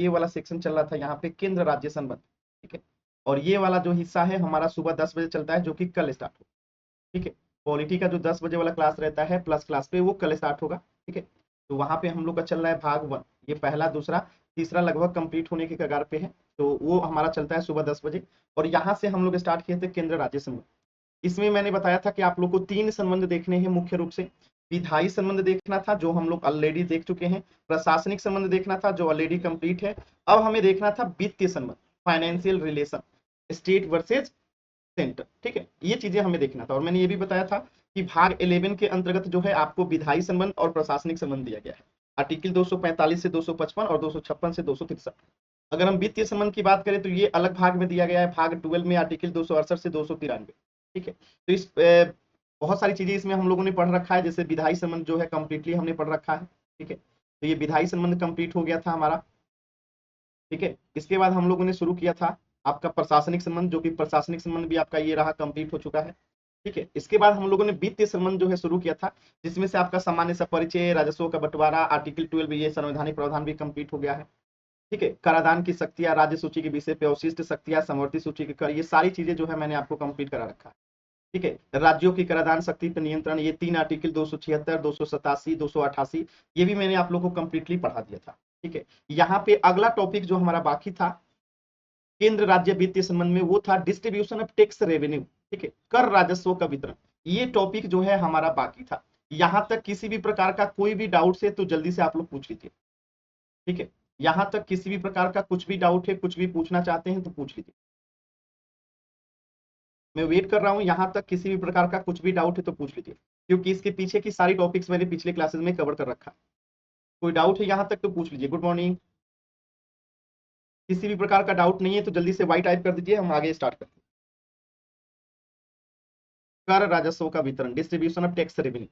ये वाला सेक्शन चल रहा था यहाँ पे केंद्र राज्य संबंध, ठीक है। और ये वाला जो हिस्सा है हमारा सुबह 10 बजे चलता है, जो कि कल स्टार्ट होगा, ठीक है। पॉलिटी का जो 10 बजे वाला क्लास रहता है प्लस क्लास पे, वो कल स्टार्ट होगा, ठीक है। तो वहां पे हम लोग का चल रहा है भाग 1, ये पहला दूसरा तीसरा लगभग कंप्लीट होने के कगार पे है, तो वो हमारा चलता है सुबह 10 बजे। और यहाँ से हम लोग स्टार्ट किए थे केंद्र राज्य संबंध। इसमें मैंने बताया था कि आप लोग को 3 संबंध देखने हैं मुख्य रूप से। विधायी संबंध देखना था, जो हम लोग ऑलरेडी देख चुके हैं। प्रशासनिक संबंध देखना था, जो ऑलरेडी कंप्लीट है। अब हमें देखना था वित्तीय संबंध, financial relation, state versus centre, ठीक है। ये चीजें हमें देखना था। और मैंने ये भी बताया था कि भाग 11 के अंतर्गत जो है आपको विधायी संबंध और प्रशासनिक संबंध दिया गया है, आर्टिकल 245 से 255 और 256 से 263। अगर हम वित्तीय संबंध की बात करें तो ये अलग भाग में दिया गया है, भाग 12 में आर्टिकल 268 से 293, ठीक है। तो इस बहुत सारी चीजें इसमें हम लोगों ने पढ़ रखा है, जैसे विधायी संबंध जो है कंप्लीटली हमने पढ़ रखा है, ठीक है। तो ये विधायी संबंध कंप्लीट हो गया था हमारा, ठीक है। इसके बाद हम लोगों ने शुरू किया था आपका प्रशासनिक संबंध, जो कि प्रशासनिक संबंध भी आपका ये रहा कंप्लीट हो चुका है, ठीक है। इसके बाद हम लोगों ने वित्तीय संबंध जो है शुरू किया था, जिसमें से आपका सामान्य सा परिचय, राजस्व का बंटवारा, आर्टिकल 12 ये संवैधानिक प्रावधान भी कंप्लीट हो गया है, ठीक है। कराधान की शक्तियां, राज्य सूची के विषय पे अवशिष्ट शक्तियां, समवर्ती सूची के कर, ये सारी चीजें जो है मैंने आपको कंप्लीट करा रखा है, ठीक है। राज्यों की कराधान शक्ति पर नियंत्रण, ये 3 आर्टिकल 276, 287, 288, ये भी मैंने आप लोग को कंप्लीटली पढ़ा दिया था, ठीक है। यहाँ पे अगला टॉपिक जो हमारा बाकी था केंद्र राज्य वित्तीय संबंध में, वो था डिस्ट्रीब्यूशन ऑफ टैक्स रेवेन्यू, ठीक है, कर राजस्व का वितरण। ये टॉपिक जो है हमारा बाकी था। यहां तक किसी भी प्रकार का कोई भी डाउट है तो जल्दी से आप लोग पूछ लीजिए, ठीक है। यहां तक किसी भी प्रकार का कुछ भी डाउट है, कुछ भी पूछना चाहते हैं तो पूछ लीजिए, मैं वेट कर रहा हूं। यहां तक किसी भी प्रकार का कुछ भी डाउट है तो पूछ लीजिए, क्योंकि इसके पीछे की सारी टॉपिक्स मैंने पिछले क्लासेस में कवर कर रखा है। कोई डाउट है यहां तक तो पूछ लीजिए। Good morning. किसी भी प्रकार का डाउट नहीं है तो जल्दी से वाई टाइप कर दीजिए, हम आगे स्टार्ट करते हैं। कर राजस्व का वितरण, डिस्ट्रीब्यूशन ऑफ टैक्स रेवेन्यू,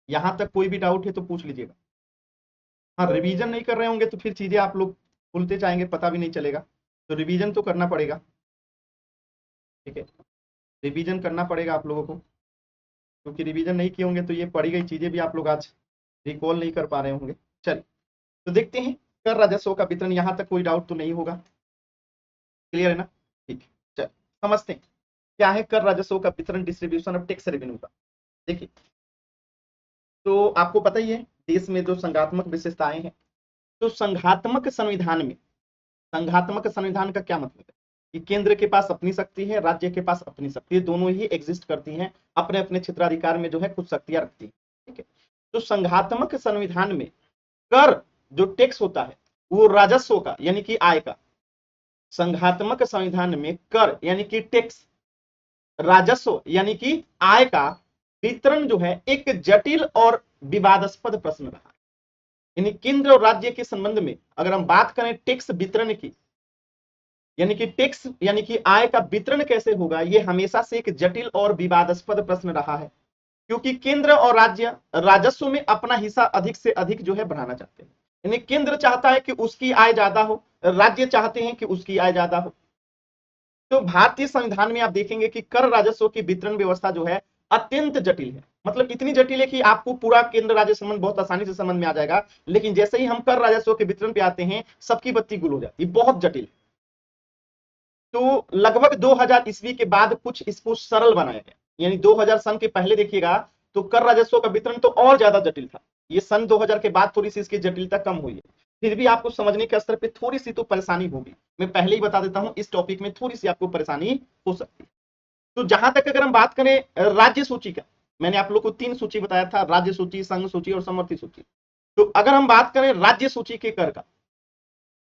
यहां तक कोई भी डाउट है तो पूछ लीजिएगा। हाँ, रिवीजन नहीं कर रहे होंगे तो फिर चीजें आप लोग भूलते जाएंगे, पता भी नहीं चलेगा, तो रिवीजन तो करना पड़ेगा, ठीक है। रिवीजन करना पड़ेगा आप लोगों को, क्योंकि रिवीजन नहीं किए होंगे तो ये पढ़ी गई चीजें भी आप लोग आज रिकॉल नहीं कर पा रहे होंगे। चलिए तो देखते हैं कर राजस्व का वितरण, यहां तक कोई डाउट तो नहीं होगा, क्लियर है ना, ठीक है। चल समझते हैं क्या है कर राजस्व का वितरण, डिस्ट्रीब्यूशन ऑफ टैक्स रेवेन्यू का। देखिए, तो आपको पता ही है देश में जो संघात्मक विशेषताएं हैं, तो संघात्मक संविधान में, संघात्मक संविधान का क्या मतलब है कि केंद्र के पास अपनी शक्ति है, राज्य के पास अपनी शक्ति है, दोनों ही एग्जिस्ट करती हैं, अपने अपने क्षेत्राधिकार में जो है कुछ शक्तियां रखती है, ठीक है। तो संघात्मक संविधान में कर जो टैक्स होता है वो राजस्व का यानी कि आय का, संघात्मक संविधान में कर यानी कि टैक्स, राजस्व यानी कि आय का वितरण जो है एक जटिल और विवादास्पद प्रश्न रहा। यानी केंद्र और राज्य के संबंध में अगर हम बात करें टैक्स वितरण की, यानी कि टैक्स यानी कि आय का वितरण कैसे होगा, यह हमेशा से एक जटिल और विवादास्पद प्रश्न रहा है, क्योंकि केंद्र और राज्य राजस्व में अपना हिस्सा अधिक से अधिक जो है बढ़ाना चाहते हैं। यानी केंद्र चाहता है कि उसकी आय ज्यादा हो, राज्य चाहते हैं कि उसकी आय ज्यादा हो। तो भारतीय संविधान में आप देखेंगे कि कर राजस्व की वितरण व्यवस्था जो है अत्यंत जटिल है, मतलब इतनी जटिल है कि आपको पूरा केंद्र राज्य संबंध बहुत आसानी से समझ में आ जाएगा, लेकिन जैसे ही हम कर राजस्व के वितरण पे आते हैं सबकी बत्ती गुल हो जाती है, बहुत जटिल है। तो लगभग 2000 ईस्वी के बाद कुछ इसको सरल बनाया गया, यानी 2000 सन के पहले देखिएगा तो कर राजस्व का वितरण तो और ज्यादा जटिल था। ये सन 2000 के बाद थोड़ी सी इसकी जटिलता कम हुई है, फिर भी आपको समझने के स्तर पे थोड़ी सी तो परेशानी होगी। मैं पहले ही बता देता हूं इस टॉपिक में थोड़ी सी आपको परेशानी हो सकती है। तो जहां तक अगर हम बात करें राज्य सूची का, मैंने आप लोग को 3 सूची बताया था, राज्य सूची, संघ सूची और समवर्ती सूची। तो अगर हम बात करें राज्य सूची के कर का,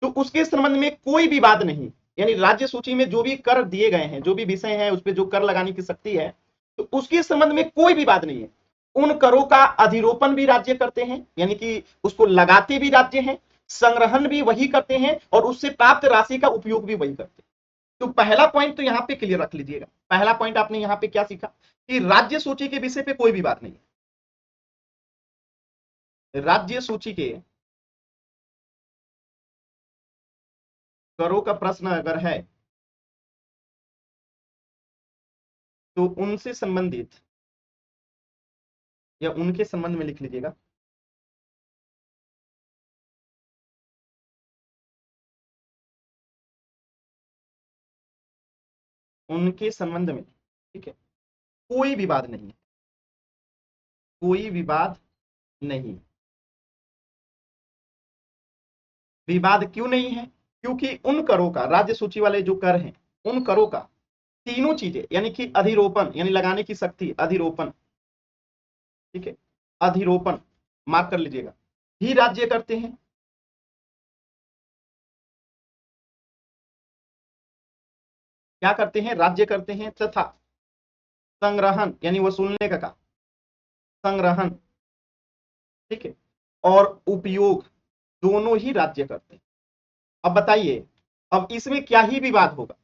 तो उसके संबंध में कोई विवाद नहीं, यानी राज्य सूची में जो भी कर दिए गए हैं, जो भी विषय है उस पर जो कर लगाने की शक्ति है, तो उसके संबंध में कोई विवाद नहीं है। उन करों का अधिरोपण भी राज्य करते हैं, यानी कि उसको लगाते भी राज्य हैं, संग्रहण भी वही करते हैं और उससे प्राप्त राशि का उपयोग भी वही करते हैं। तो पहला पॉइंट तो यहां पे क्लियर रख लीजिएगा। पहला पॉइंट आपने यहां पे क्या सीखा कि राज्य सूची के विषय पे कोई विवाद नहीं है। राज्य सूची के करों का प्रश्न अगर है तो उनसे संबंधित या उनके संबंध में लिख लीजिएगा, उनके संबंध में, ठीक है, कोई विवाद नहीं है, कोई विवाद नहीं। विवाद क्यों नहीं है? क्योंकि उन करों का, राज्य सूची वाले जो कर हैं, उन करों का तीनों चीजें, यानी कि अधिरोपण यानी लगाने की शक्ति, अधिरोपण, ठीक है, अधिरोपण मार्क कर लीजिएगा, ही राज्य करते हैं। क्या करते हैं? राज्य करते हैं। तथा संग्रहण यानी वसूलने का काम, संग्रहण, ठीक है, और उपयोग दोनों ही राज्य करते हैं। अब बताइए, अब इसमें क्या ही विवाद होगा?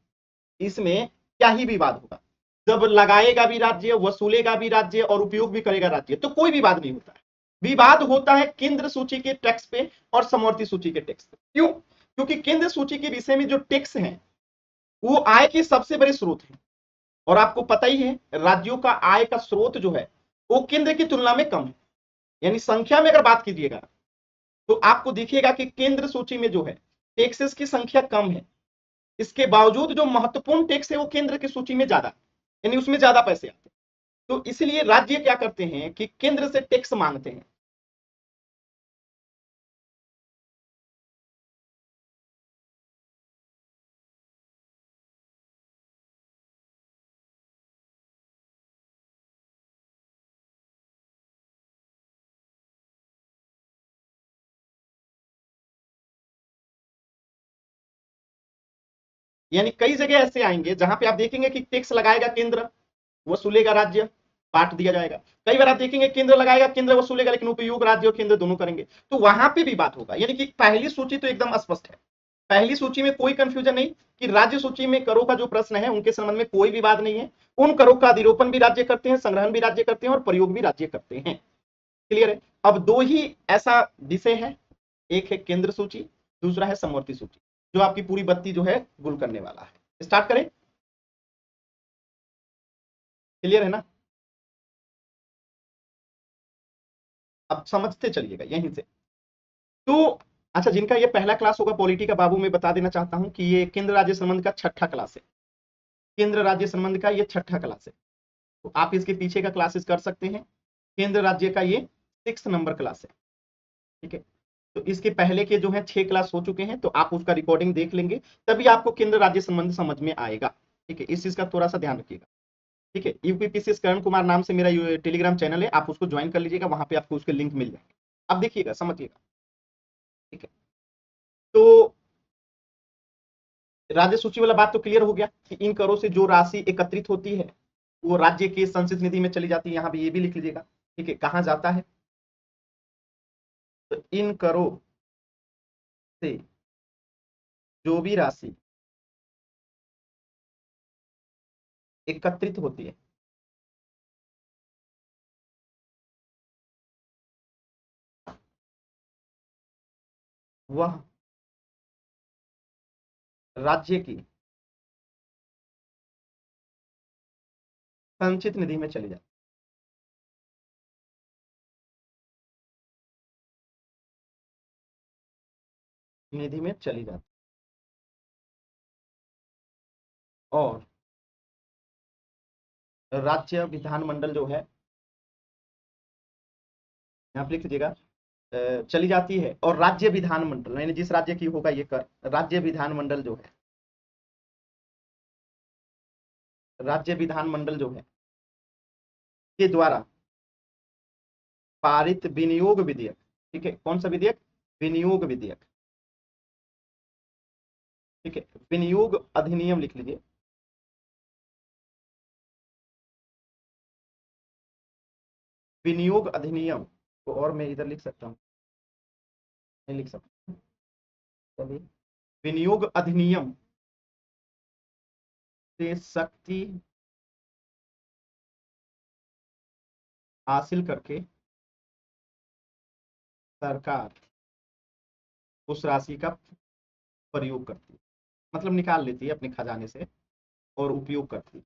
इसमें क्या ही विवाद होगा? जब लगाएगा भी राज्य, वसूलेगा भी राज्य और उपयोग भी करेगा राज्य, तो कोई विवाद नहीं होता है। विवाद होता है केंद्र सूची के टैक्स पे और समवर्ती सूची के टैक्स पे। क्यों? क्योंकि केंद्र सूची के विषय में जो टैक्स हैं वो आय के सबसे बड़े स्रोत हैं, और आपको पता ही है राज्यों का आय का स्रोत जो है वो केंद्र की तुलना में कम है। यानी संख्या में अगर बात कीजिएगा तो आपको दिखेगा कि केंद्र सूची में जो है टैक्सेस की संख्या कम है, इसके बावजूद जो महत्वपूर्ण टैक्स है वो केंद्र की सूची में ज्यादा, यानी उसमें ज्यादा पैसे आते हैं। तो इसलिए राज्य क्या करते हैं कि केंद्र से टैक्स मांगते हैं। यानी कई जगह ऐसे आएंगे जहां पे आप देखेंगे कि टैक्स लगाएगा केंद्र, वसूलेगा राज्य, बांट दिया जाएगा। कई बार आप देखेंगे केंद्र लगाएगा, केंद्र वसूलेगा, लेकिन उपयोग राज्य और केंद्र दोनों करेंगे, तो वहां पे भी बात होगा। यानी कि पहली सूची तो एकदम स्पष्ट है, पहली सूची में कोई कंफ्यूजन नहीं कि राज्य सूची में करों का जो प्रश्न है उनके संबंध में कोई विवाद नहीं है। उन करों का अधिरोपण भी राज्य करते हैं, संग्रहण भी राज्य करते हैं और प्रयोग भी राज्य करते हैं। क्लियर है? अब दो ही ऐसा विषय है, एक है केंद्र सूची, दूसरा है समवर्ती सूची, जो आपकी पूरी बत्ती जो है गुल करने वाला है। स्टार्ट करें? क्लियर है ना? अब समझते चलिएगा यहीं से। तो अच्छा, जिनका ये पहला क्लास होगा पॉलिटी का, बाबू मैं बता देना चाहता हूं कि ये केंद्र राज्य संबंध का छठा क्लास है। केंद्र राज्य संबंध का ये छठा क्लास है, तो आप इसके पीछे का क्लासेस कर सकते हैं। केंद्र राज्य का ये 6 नंबर क्लास है, ठीक है। तो इसके पहले के जो है 6 क्लास हो चुके हैं, तो आप उसका रिकॉर्डिंग देख लेंगे, तभी आपको केंद्र राज्य संबंध समझ में आएगा, ठीक है। इस चीज का थोड़ा सा ध्यान रखिएगा, ठीक है। यूपीपीसीएस करण कुमार नाम से मेरा टेलीग्राम चैनल है, आप उसको ज्वाइन कर लीजिएगा, वहां पे आपको उसके लिंक मिल जाएंगे। अब देखिएगा, समझिएगा, ठीक है। तो राज्य सूची वाला बात तो क्लियर हो गया कि इन करों से जो राशि एकत्रित होती है वो राज्य के संचित निधि में चली जाती है। यहां पे ये भी लिख लीजिएगा, ठीक है, कहां जाता है। तो इन करों से जो भी राशि एकत्रित होती है वह राज्य की संचित निधि में चली जाती है, निधि में चली जाती है। और राज्य विधानमंडल जो है, यहाँ पे लिख लीजिएगा, चली जाती है। और राज्य विधानमंडल यानी जिस राज्य की होगा ये कर, राज्य विधानमंडल जो है, राज्य विधानमंडल जो है के द्वारा पारित विनियोग विधेयक, ठीक है, कौन सा विधेयक? विनियोग विधेयक, ठीक है, विनियोग अधिनियम लिख लीजिए। विनियोग अधिनियम को और मैं इधर लिख सकता हूँ, नहीं लिख सकता, चलिए, विनियोग अधिनियम से शक्ति हासिल करके सरकार उस राशि का प्रयोग करती है, मतलब निकाल लेती है अपने खजाने से और उपयोग करती है।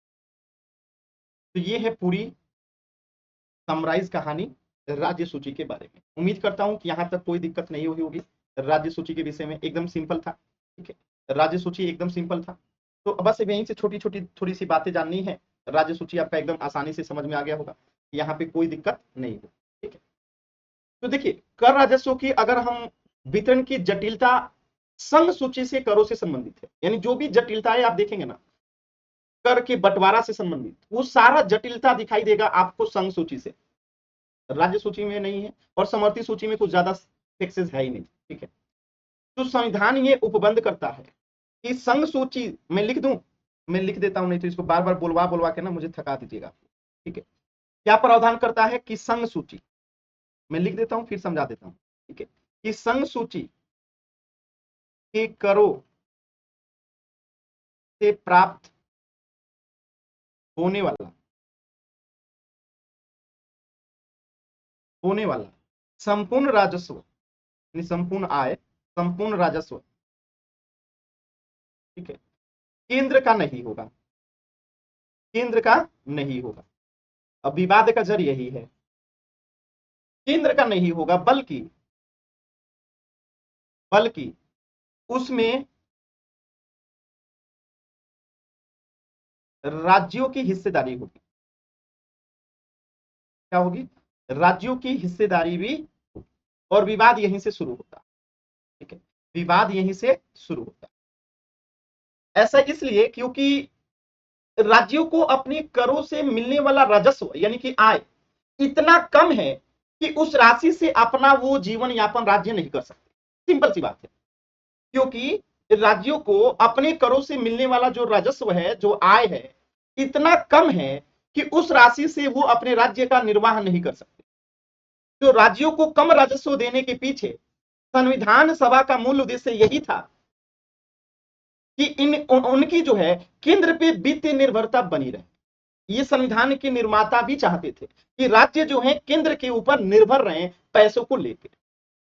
तो ये है पूरी समराइज कहानी राज्य सूची के बारे में। उम्मीद करता हूं कि यहां तक कोई दिक्कत नहीं हुई होगी। राज्य सूची के विषय में एकदम सिंपल था, ठीक है, राज्य सूची एकदम सिंपल था। तो बस यहीं से छोटी छोटी थोड़ी सी बातें जाननी है। राज्य सूची आपका एकदम आसानी से समझ में आ गया होगा, यहाँ पे कोई दिक्कत नहीं होगी। ठीक है, तो देखिए कर राजस्व की अगर हम वितरण की जटिलता संघ सूची से करों से संबंधित है, यानी जो भी जटिलताएं आप देखेंगे ना कर के बंटवारा से संबंधित, वो सारा जटिलता दिखाई देगा आपको संघ सूची से, राज्य सूची में नहीं है। और समवर्ती सूची में कुछ ज्यादा टैक्सेस है ही नहीं। ठीक है, तो संविधान ये उपबंध करता है कि संघ सूची, मैं लिख दूं, मैं लिख देता हूं, नहीं तो इसको बार बार बोलवा बोलवा के ना मुझे थका दीजिएगा। ठीक है, क्या प्रावधान करता है कि संघ सूची, मैं लिख देता हूं फिर समझा देता हूं। ठीक है, कि संघ सूची के करों से प्राप्त होने वाला संपूर्ण राजस्व, यानी संपूर्ण आय, संपूर्ण राजस्व, ठीक है, केंद्र का नहीं होगा, केंद्र का नहीं होगा। अब विवाद का जर यही है, केंद्र का नहीं होगा, बल्कि उसमें राज्यों की हिस्सेदारी होगी। क्या होगी? राज्यों की हिस्सेदारी भी होगी। और विवाद यहीं से शुरू होता है। ठीक है, विवाद यहीं से शुरू होता है। ऐसा इसलिए क्योंकि राज्यों को अपने करों से मिलने वाला राजस्व यानी कि आय इतना कम है कि उस राशि से अपना वो जीवन यापन राज्य नहीं कर सकते। सिंपल सी बात है, क्योंकि राज्यों को अपने करों से मिलने वाला जो राजस्व है, जो आय है, इतना कम है कि उस राशि से वो अपने राज्य का निर्वाह नहीं कर सकते। तो राज्यों को कम राजस्व देने के पीछे संविधान सभा का मूल उद्देश्य यही था कि उनकी जो है केंद्र पे वित्तीय निर्भरता बनी रहे। ये संविधान के निर्माता भी चाहते थे कि राज्य जो है केंद्र के ऊपर निर्भर रहे पैसों को लेकर,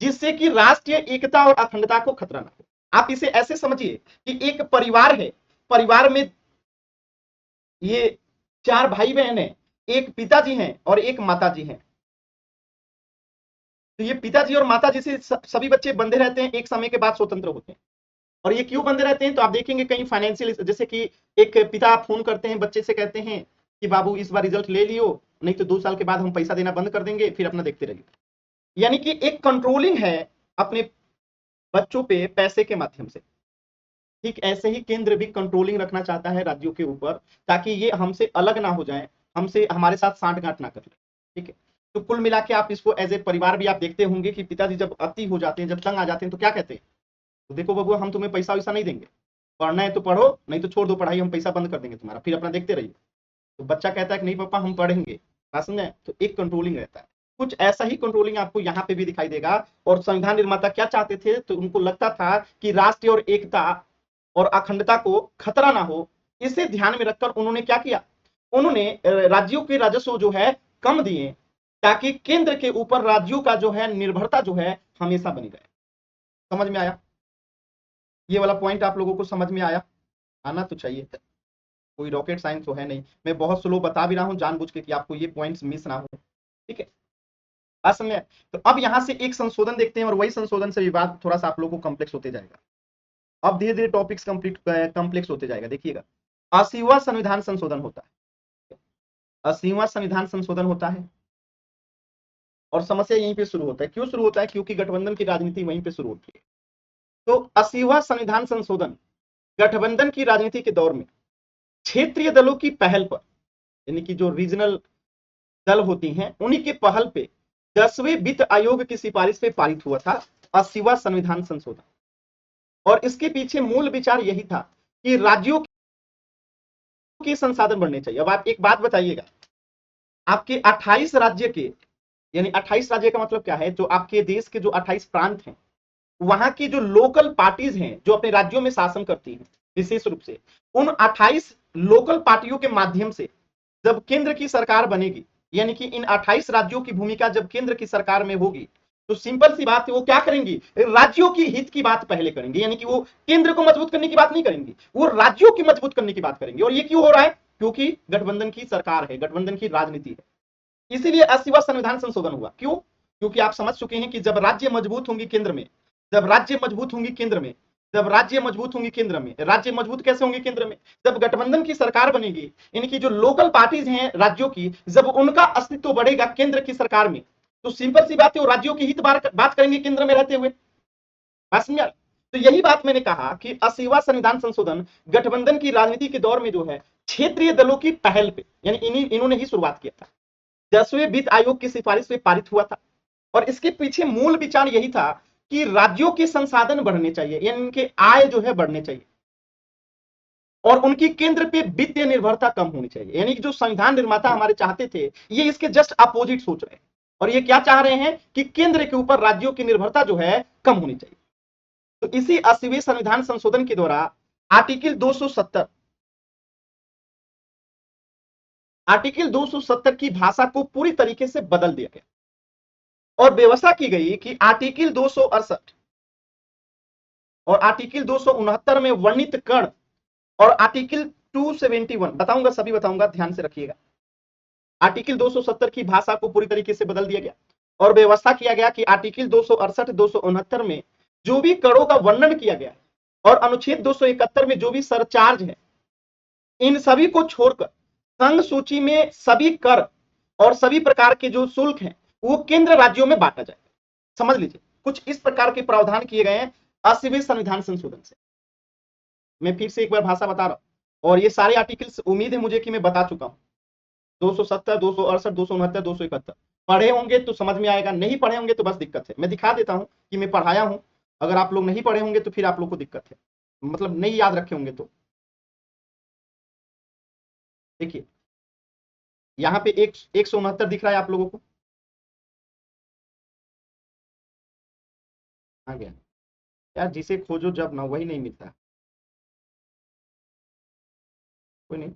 जिससे कि राष्ट्रीय एकता और अखंडता को खतरा ना हो। आप इसे ऐसे समझिए कि एक परिवार है, परिवार में ये 4 भाई बहन है, एक पिताजी हैं और एक माताजी हैं। तो ये पिताजी और माताजी से सभी बच्चे बंधे रहते हैं, एक समय के बाद स्वतंत्र होते हैं। और ये क्यों बंधे रहते हैं? तो आप देखेंगे कहीं फाइनेंशियल, जैसे कि एक पिता फोन करते हैं बच्चे से, कहते हैं कि बाबू इस बार रिजल्ट ले लियो, नहीं तो 2 साल के बाद हम पैसा देना बंद कर देंगे, फिर अपना देखते रहिए। यानी कि एक कंट्रोलिंग है अपने बच्चों पे पैसे के माध्यम से। ठीक ऐसे ही केंद्र भी कंट्रोलिंग रखना चाहता है राज्यों के ऊपर, ताकि ये हमसे अलग ना हो जाए, हमसे हमारे साथ सांठगांठ ना कर ले। ठीक है, तो कुल मिला के आप इसको एज ए परिवार भी आप देखते होंगे कि पिताजी जब अति हो जाते हैं, जब तंग आ जाते हैं, तो क्या कहते हैं? तो देखो बबुआ, हम तुम्हें पैसा वैसा नहीं देंगे, पढ़ना है तो पढ़ो, नहीं तो छोड़ दो पढ़ाई, हम पैसा बंद कर देंगे तुम्हारा, फिर अपना देखते रहिए। तो बच्चा कहता है कि नहीं पापा हम पढ़ेंगे, बात समझे? तो एक कंट्रोलिंग रहता है। कुछ ऐसा ही कंट्रोलिंग आपको यहाँ पे भी दिखाई देगा। और संविधान निर्माता क्या चाहते थे? तो उनको लगता था कि राष्ट्रीय और एकता और अखंडता को खतरा ना हो, इसे ध्यान में रखकर उन्होंने क्या किया? उन्होंने राज्यों के राजस्व जो है कम दिए, ताकि केंद्र के ऊपर राज्यों का जो है निर्भरता जो है हमेशा बनी रहे। समझ में आया? ये वाला पॉइंट आप लोगों को समझ में आया? आना तो चाहिए, कोई रॉकेट साइंस तो है नहीं। मैं बहुत स्लो बता भी रहा हूं जानबूझ के कि आपको ये पॉइंट्स मिस ना हो। ठीक है, बात समझ में? तो अब यहां से एक संशोधन देखते हैं, और वही संशोधन से विवाद थोड़ा सा आप लोगों को कॉम्प्लेक्स होते जाएगा। अब धीरे धीरे टॉपिक्स कॉम्प्लेक्स होते जाएगा। देखिएगा, 80वां संविधान संशोधन होता है, 80वां संविधान संशोधन होता है, और समस्या यहीं पे शुरू होता है। क्यों शुरू होता है? क्योंकि गठबंधन की राजनीति वहीं पे शुरू होती है। तो 80वां संविधान संशोधन गठबंधन की राजनीति के दौर में क्षेत्रीय दलों की पहल पर, यानी कि जो रीजनल दल होती हैं, उन्हीं के पहल पे 10वें वित्त आयोग की सिफारिश पे पारित हुआ था 80वां संविधान संशोधन। और इसके पीछे मूल विचार यही था कि राज्यों के संसाधन बढ़ने चाहिए। अब आप एक बात बताइएगा, आपके 28 राज्य के, यानी 28 राज्य का मतलब क्या है? जो आपके देश के जो 28 प्रांत हैं, वहां की जो लोकल पार्टीज हैं जो अपने राज्यों में शासन करती हैं, विशेष रूप से उन 28 लोकल पार्टियों के माध्यम से जब केंद्र की सरकार बनेगी, यानी कि इन 28 राज्यों की भूमिका जब केंद्र की सरकार में होगी, तो सिंपल सी बात है, वो क्या करेंगी? राज्यों की हित की बात पहले करेंगे। यानी कि वो केंद्र को मजबूत करने की बात नहीं करेंगी, वो राज्यों की मजबूत करने की बात करेंगे। और ये क्यों हो रहा है? क्योंकि गठबंधन की सरकार है, गठबंधन की राजनीति है। इसीलिए 80वां संविधान संशोधन हुआ। क्यों? क्योंकि आप समझ चुके हैं कि जब राज्य मजबूत होंगी केंद्र में, जब राज्य मजबूत होंगी केंद्र में, जब राज्य मजबूत होंगे केंद्र में। राज्य मजबूत कैसे होंगे केंद्र में? जब गठबंधन की सरकार बनेगी, इनकी जो लोकल पार्टीज हैं राज्यों की, जब उनका अस्तित्व बढ़ेगा केंद्र की सरकार में, तो सिंपल सी बात है वो राज्यों की हित बात करेंगे केंद्र में रहते हुए। बात समझा? तो यही बात मैंने कहा कि 80वां संविधान संशोधन गठबंधन की राजनीति के दौर में जो है क्षेत्रीय दलों की पहल पे, यानी इन्होंने ही शुरुआत किया था। 10वें वित्त आयोग की सिफारिश पे पारित हुआ था और इसके पीछे मूल विचार यही था कि राज्यों के संसाधन बढ़ने चाहिए, यानी इनके आय जो है बढ़ने चाहिए और उनकी केंद्र पे वित्तीय निर्भरता कम होनी चाहिए। यानी कि जो संविधान निर्माता हमारे चाहते थे, ये इसके जस्ट अपोजिट सोच रहे हैं और ये क्या चाह रहे हैं कि केंद्र के ऊपर राज्यों की निर्भरता जो है कम होनी चाहिए। तो इसी 80वें संविधान संशोधन के द्वारा आर्टिकल 270 की भाषा को पूरी तरीके से बदल दिया गया और व्यवस्था की गई कि आर्टिकल 268 और आर्टिकल 269 में वर्णित कर और आर्टिकल 271 बताऊंगा, सभी बताऊंगा, ध्यान से रखिएगा। आर्टिकल 270 की भाषा को पूरी तरीके से बदल दिया गया और व्यवस्था किया गया कि आर्टिकल 268, 269 में जो भी करों का वर्णन किया गया और अनुच्छेद 271 में जो भी सरचार्ज है, इन सभी को छोड़कर संघ सूची में सभी कर और सभी प्रकार के जो शुल्क हैं वो केंद्र राज्यों में बांटा जाएगा। समझ लीजिए, कुछ इस प्रकार के प्रावधान किए गए हैं 80वें संविधान संशोधन से। मैं फिर से एक बार भाषा बता रहा हूं और ये सारे आर्टिकल्स उम्मीद है मुझे कि मैं बता चुका हूं। 270, 268, 269, 271 पढ़े होंगे तो समझ में आएगा, नहीं पढ़े होंगे तो बस दिक्कत है। मैं दिखा देता हूं कि मैं पढ़ाया हूं, अगर आप लोग नहीं पढ़े होंगे तो फिर आप लोग को दिक्कत है, मतलब नहीं याद रखे होंगे। तो देखिए यहाँ पे 169 दिख रहा है आप लोगों को, आ गया यार, जिसे खोजो जब ना वही नहीं मिलता। कोई नहीं,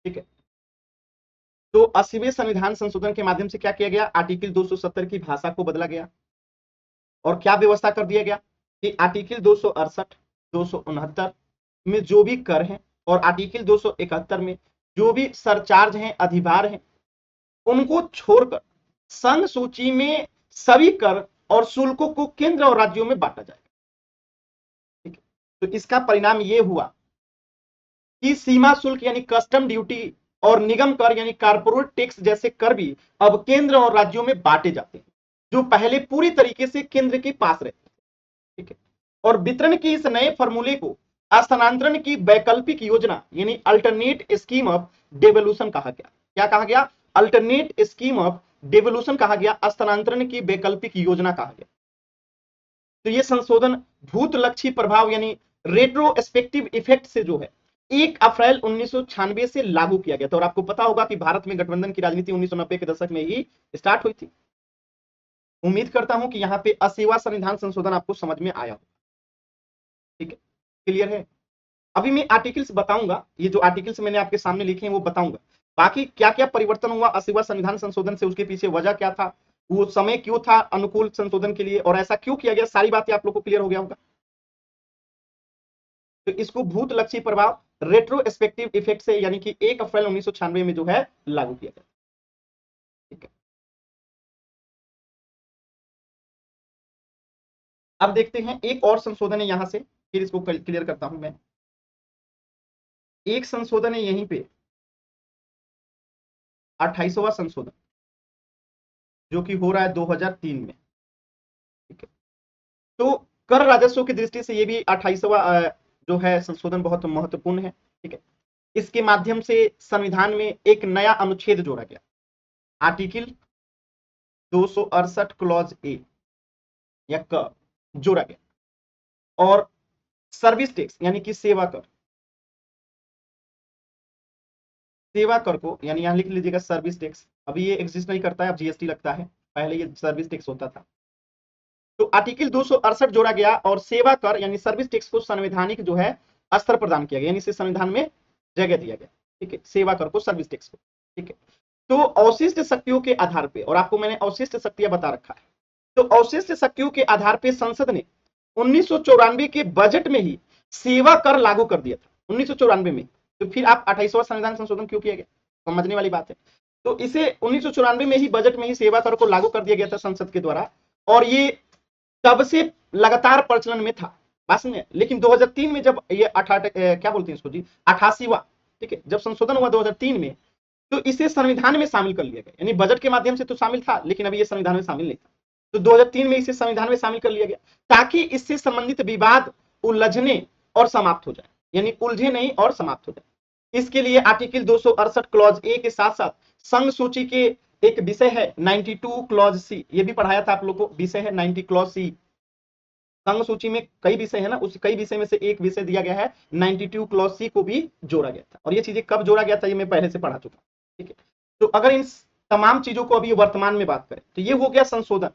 ठीक है। तो 80वें संविधान संशोधन के माध्यम से क्या किया गया? आर्टिकल 270 की भाषा को बदला गया और क्या व्यवस्था कर दिया गया कि आर्टिकल 268, 269 में जो भी कर हैं और आर्टिकल 271 में जो भी सरचार्ज हैं, अधिभार हैं, उनको छोड़कर संघ सूची में सभी कर और शुल्कों को केंद्र और राज्यों में बांटा जाएगा। ठीक है, तो इसका परिणाम यह हुआ कि सीमा शुल्क यानी कस्टम ड्यूटी और निगम कर यानी कारपोरेट टैक्स जैसे कर भी अब केंद्र और राज्यों में बांटे जाते हैं, जो पहले पूरी तरीके से केंद्र के पास रहते। ठीक है, और वितरण की इस नए फॉर्मूले को स्थानांतरण की वैकल्पिक योजना यानी अल्टरनेट स्कीम ऑफ डेवोल्यूशन कहा गया। क्या कहा गया? अल्टरनेट स्कीम ऑफ डेवोल्यूशन कहा गया, स्थानांतरण की वैकल्पिक योजना कहा गया। तो ये संशोधन भूतलक्षी प्रभाव यानी रेट्रोस्पेक्टिव इफेक्ट से जो है 1 अप्रैल 1996 से लागू किया गया था। और आपको पता होगा कि भारत में गठबंधन की राजनीति 1990 के दशक में ही स्टार्ट हुई थी। उम्मीद करता हूं कि यहाँ पे 80वां संविधान संशोधन आपको समझ में आया हो। ठीक है, क्लियर है? अभी मैं आर्टिकल्स बताऊंगा, ये जो आर्टिकल्स मैंने आपके सामने लिखे हैं वो बताऊंगा। बाकी क्या क्या परिवर्तन हुआ 80वां संविधान संशोधन से, उसके पीछे वजह क्या था, वो समय क्यों था अनुकूल संशोधन के लिए और ऐसा क्यों किया गया, सारी बातें आप लोग को क्लियर हो गया होगा। तो इसको भूतलक्षी प्रभाव रेट्रोस्पेक्टिव इफेक्ट से यानी कि 1 अप्रैल 1996 में जो है लागू किया गया। ठीक है, अब देखते हैं एक और संशोधन है यहां से, फिर इसको क्लियर करता हूं मैं। एक संशोधन है यहीं पे 28वां संशोधन जो कि हो रहा है 2003 में। ठीक है, तो कर राजस्व की दृष्टि से ये भी 28वां जो है संशोधन बहुत महत्वपूर्ण है। ठीक है, इसके माध्यम से संविधान में एक नया अनुच्छेद जोड़ा गया, आर्टिकल 268 क्लॉज ए या क जोड़ा गया और सर्विस टैक्स यानी कि सेवा कर, सेवा कर को यानी यहां लिख लीजिएगा सर्विस टैक्स, अभी ये एग्जिस्ट नहीं करता है, अब जीएसटी लगता है, पहले ये सर्विस टैक्स होता था। तो आर्टिकल 268 जोड़ा गया और सेवा कर यानी सर्विस टैक्स को संवैधानिक जो है स्तर प्रदान किया गया, यानी इसे संविधान में जगह दिया गया। ठीक है, सेवा कर को, सर्विस टैक्स को। ठीक है, तो अवशिष्ट शक्तियों के आधार पे, और आपको मैंने अवशिष्ट शक्तियां बता रखा है, तो अवशिष्ट शक्तियों के आधार पे संसद ने 1994 के बजट में ही सेवा कर लागू कर दिया था 1994 में। तो फिर आप 28वां संविधान संशोधन क्यों किया गया, समझने वाली बात है। तो इसे 1994 में ही बजट में ही सेवा कर को लागू कर दिया गया था संसद के द्वारा, और ये तब से लगातार प्रचलन में था। बात समझे। लेकिन 2003 में जब ये क्या बोलते हैं इसको जी, 88वां, ठीक है, जब संशोधन हुआ 2003 में, तो इसे संविधान में शामिल कर लिया गया। यानी बजट के माध्यम से तो शामिल था, लेकिन अभी ये संविधान में शामिल नहीं था। तो 2003 में इसे संविधान में शामिल कर लिया गया, ताकि इससे संबंधित विवाद उलझने और समाप्त हो जाए, यानी उलझे नहीं और समाप्त हो जाए। इसके लिए आर्टिकल 268 क्लॉज ए के साथ साथ संघ सूची के एक विषय है 92 क्लॉज सी, ये भी पढ़ाया था आप लोग को, विषय है 90 क्लॉज सी। संघ सूची में कई विषय है ना, उस कई विषय में से एक विषय दिया गया है 92 क्लॉज सी को भी जोड़ा गया था। और ये चीजें कब जोड़ा गया था ये मैं पहले से पढ़ा चुका, ठीक है। तो अगर इन तमाम चीजों को अभी वर्तमान में बात करें तो ये हो गया संशोधन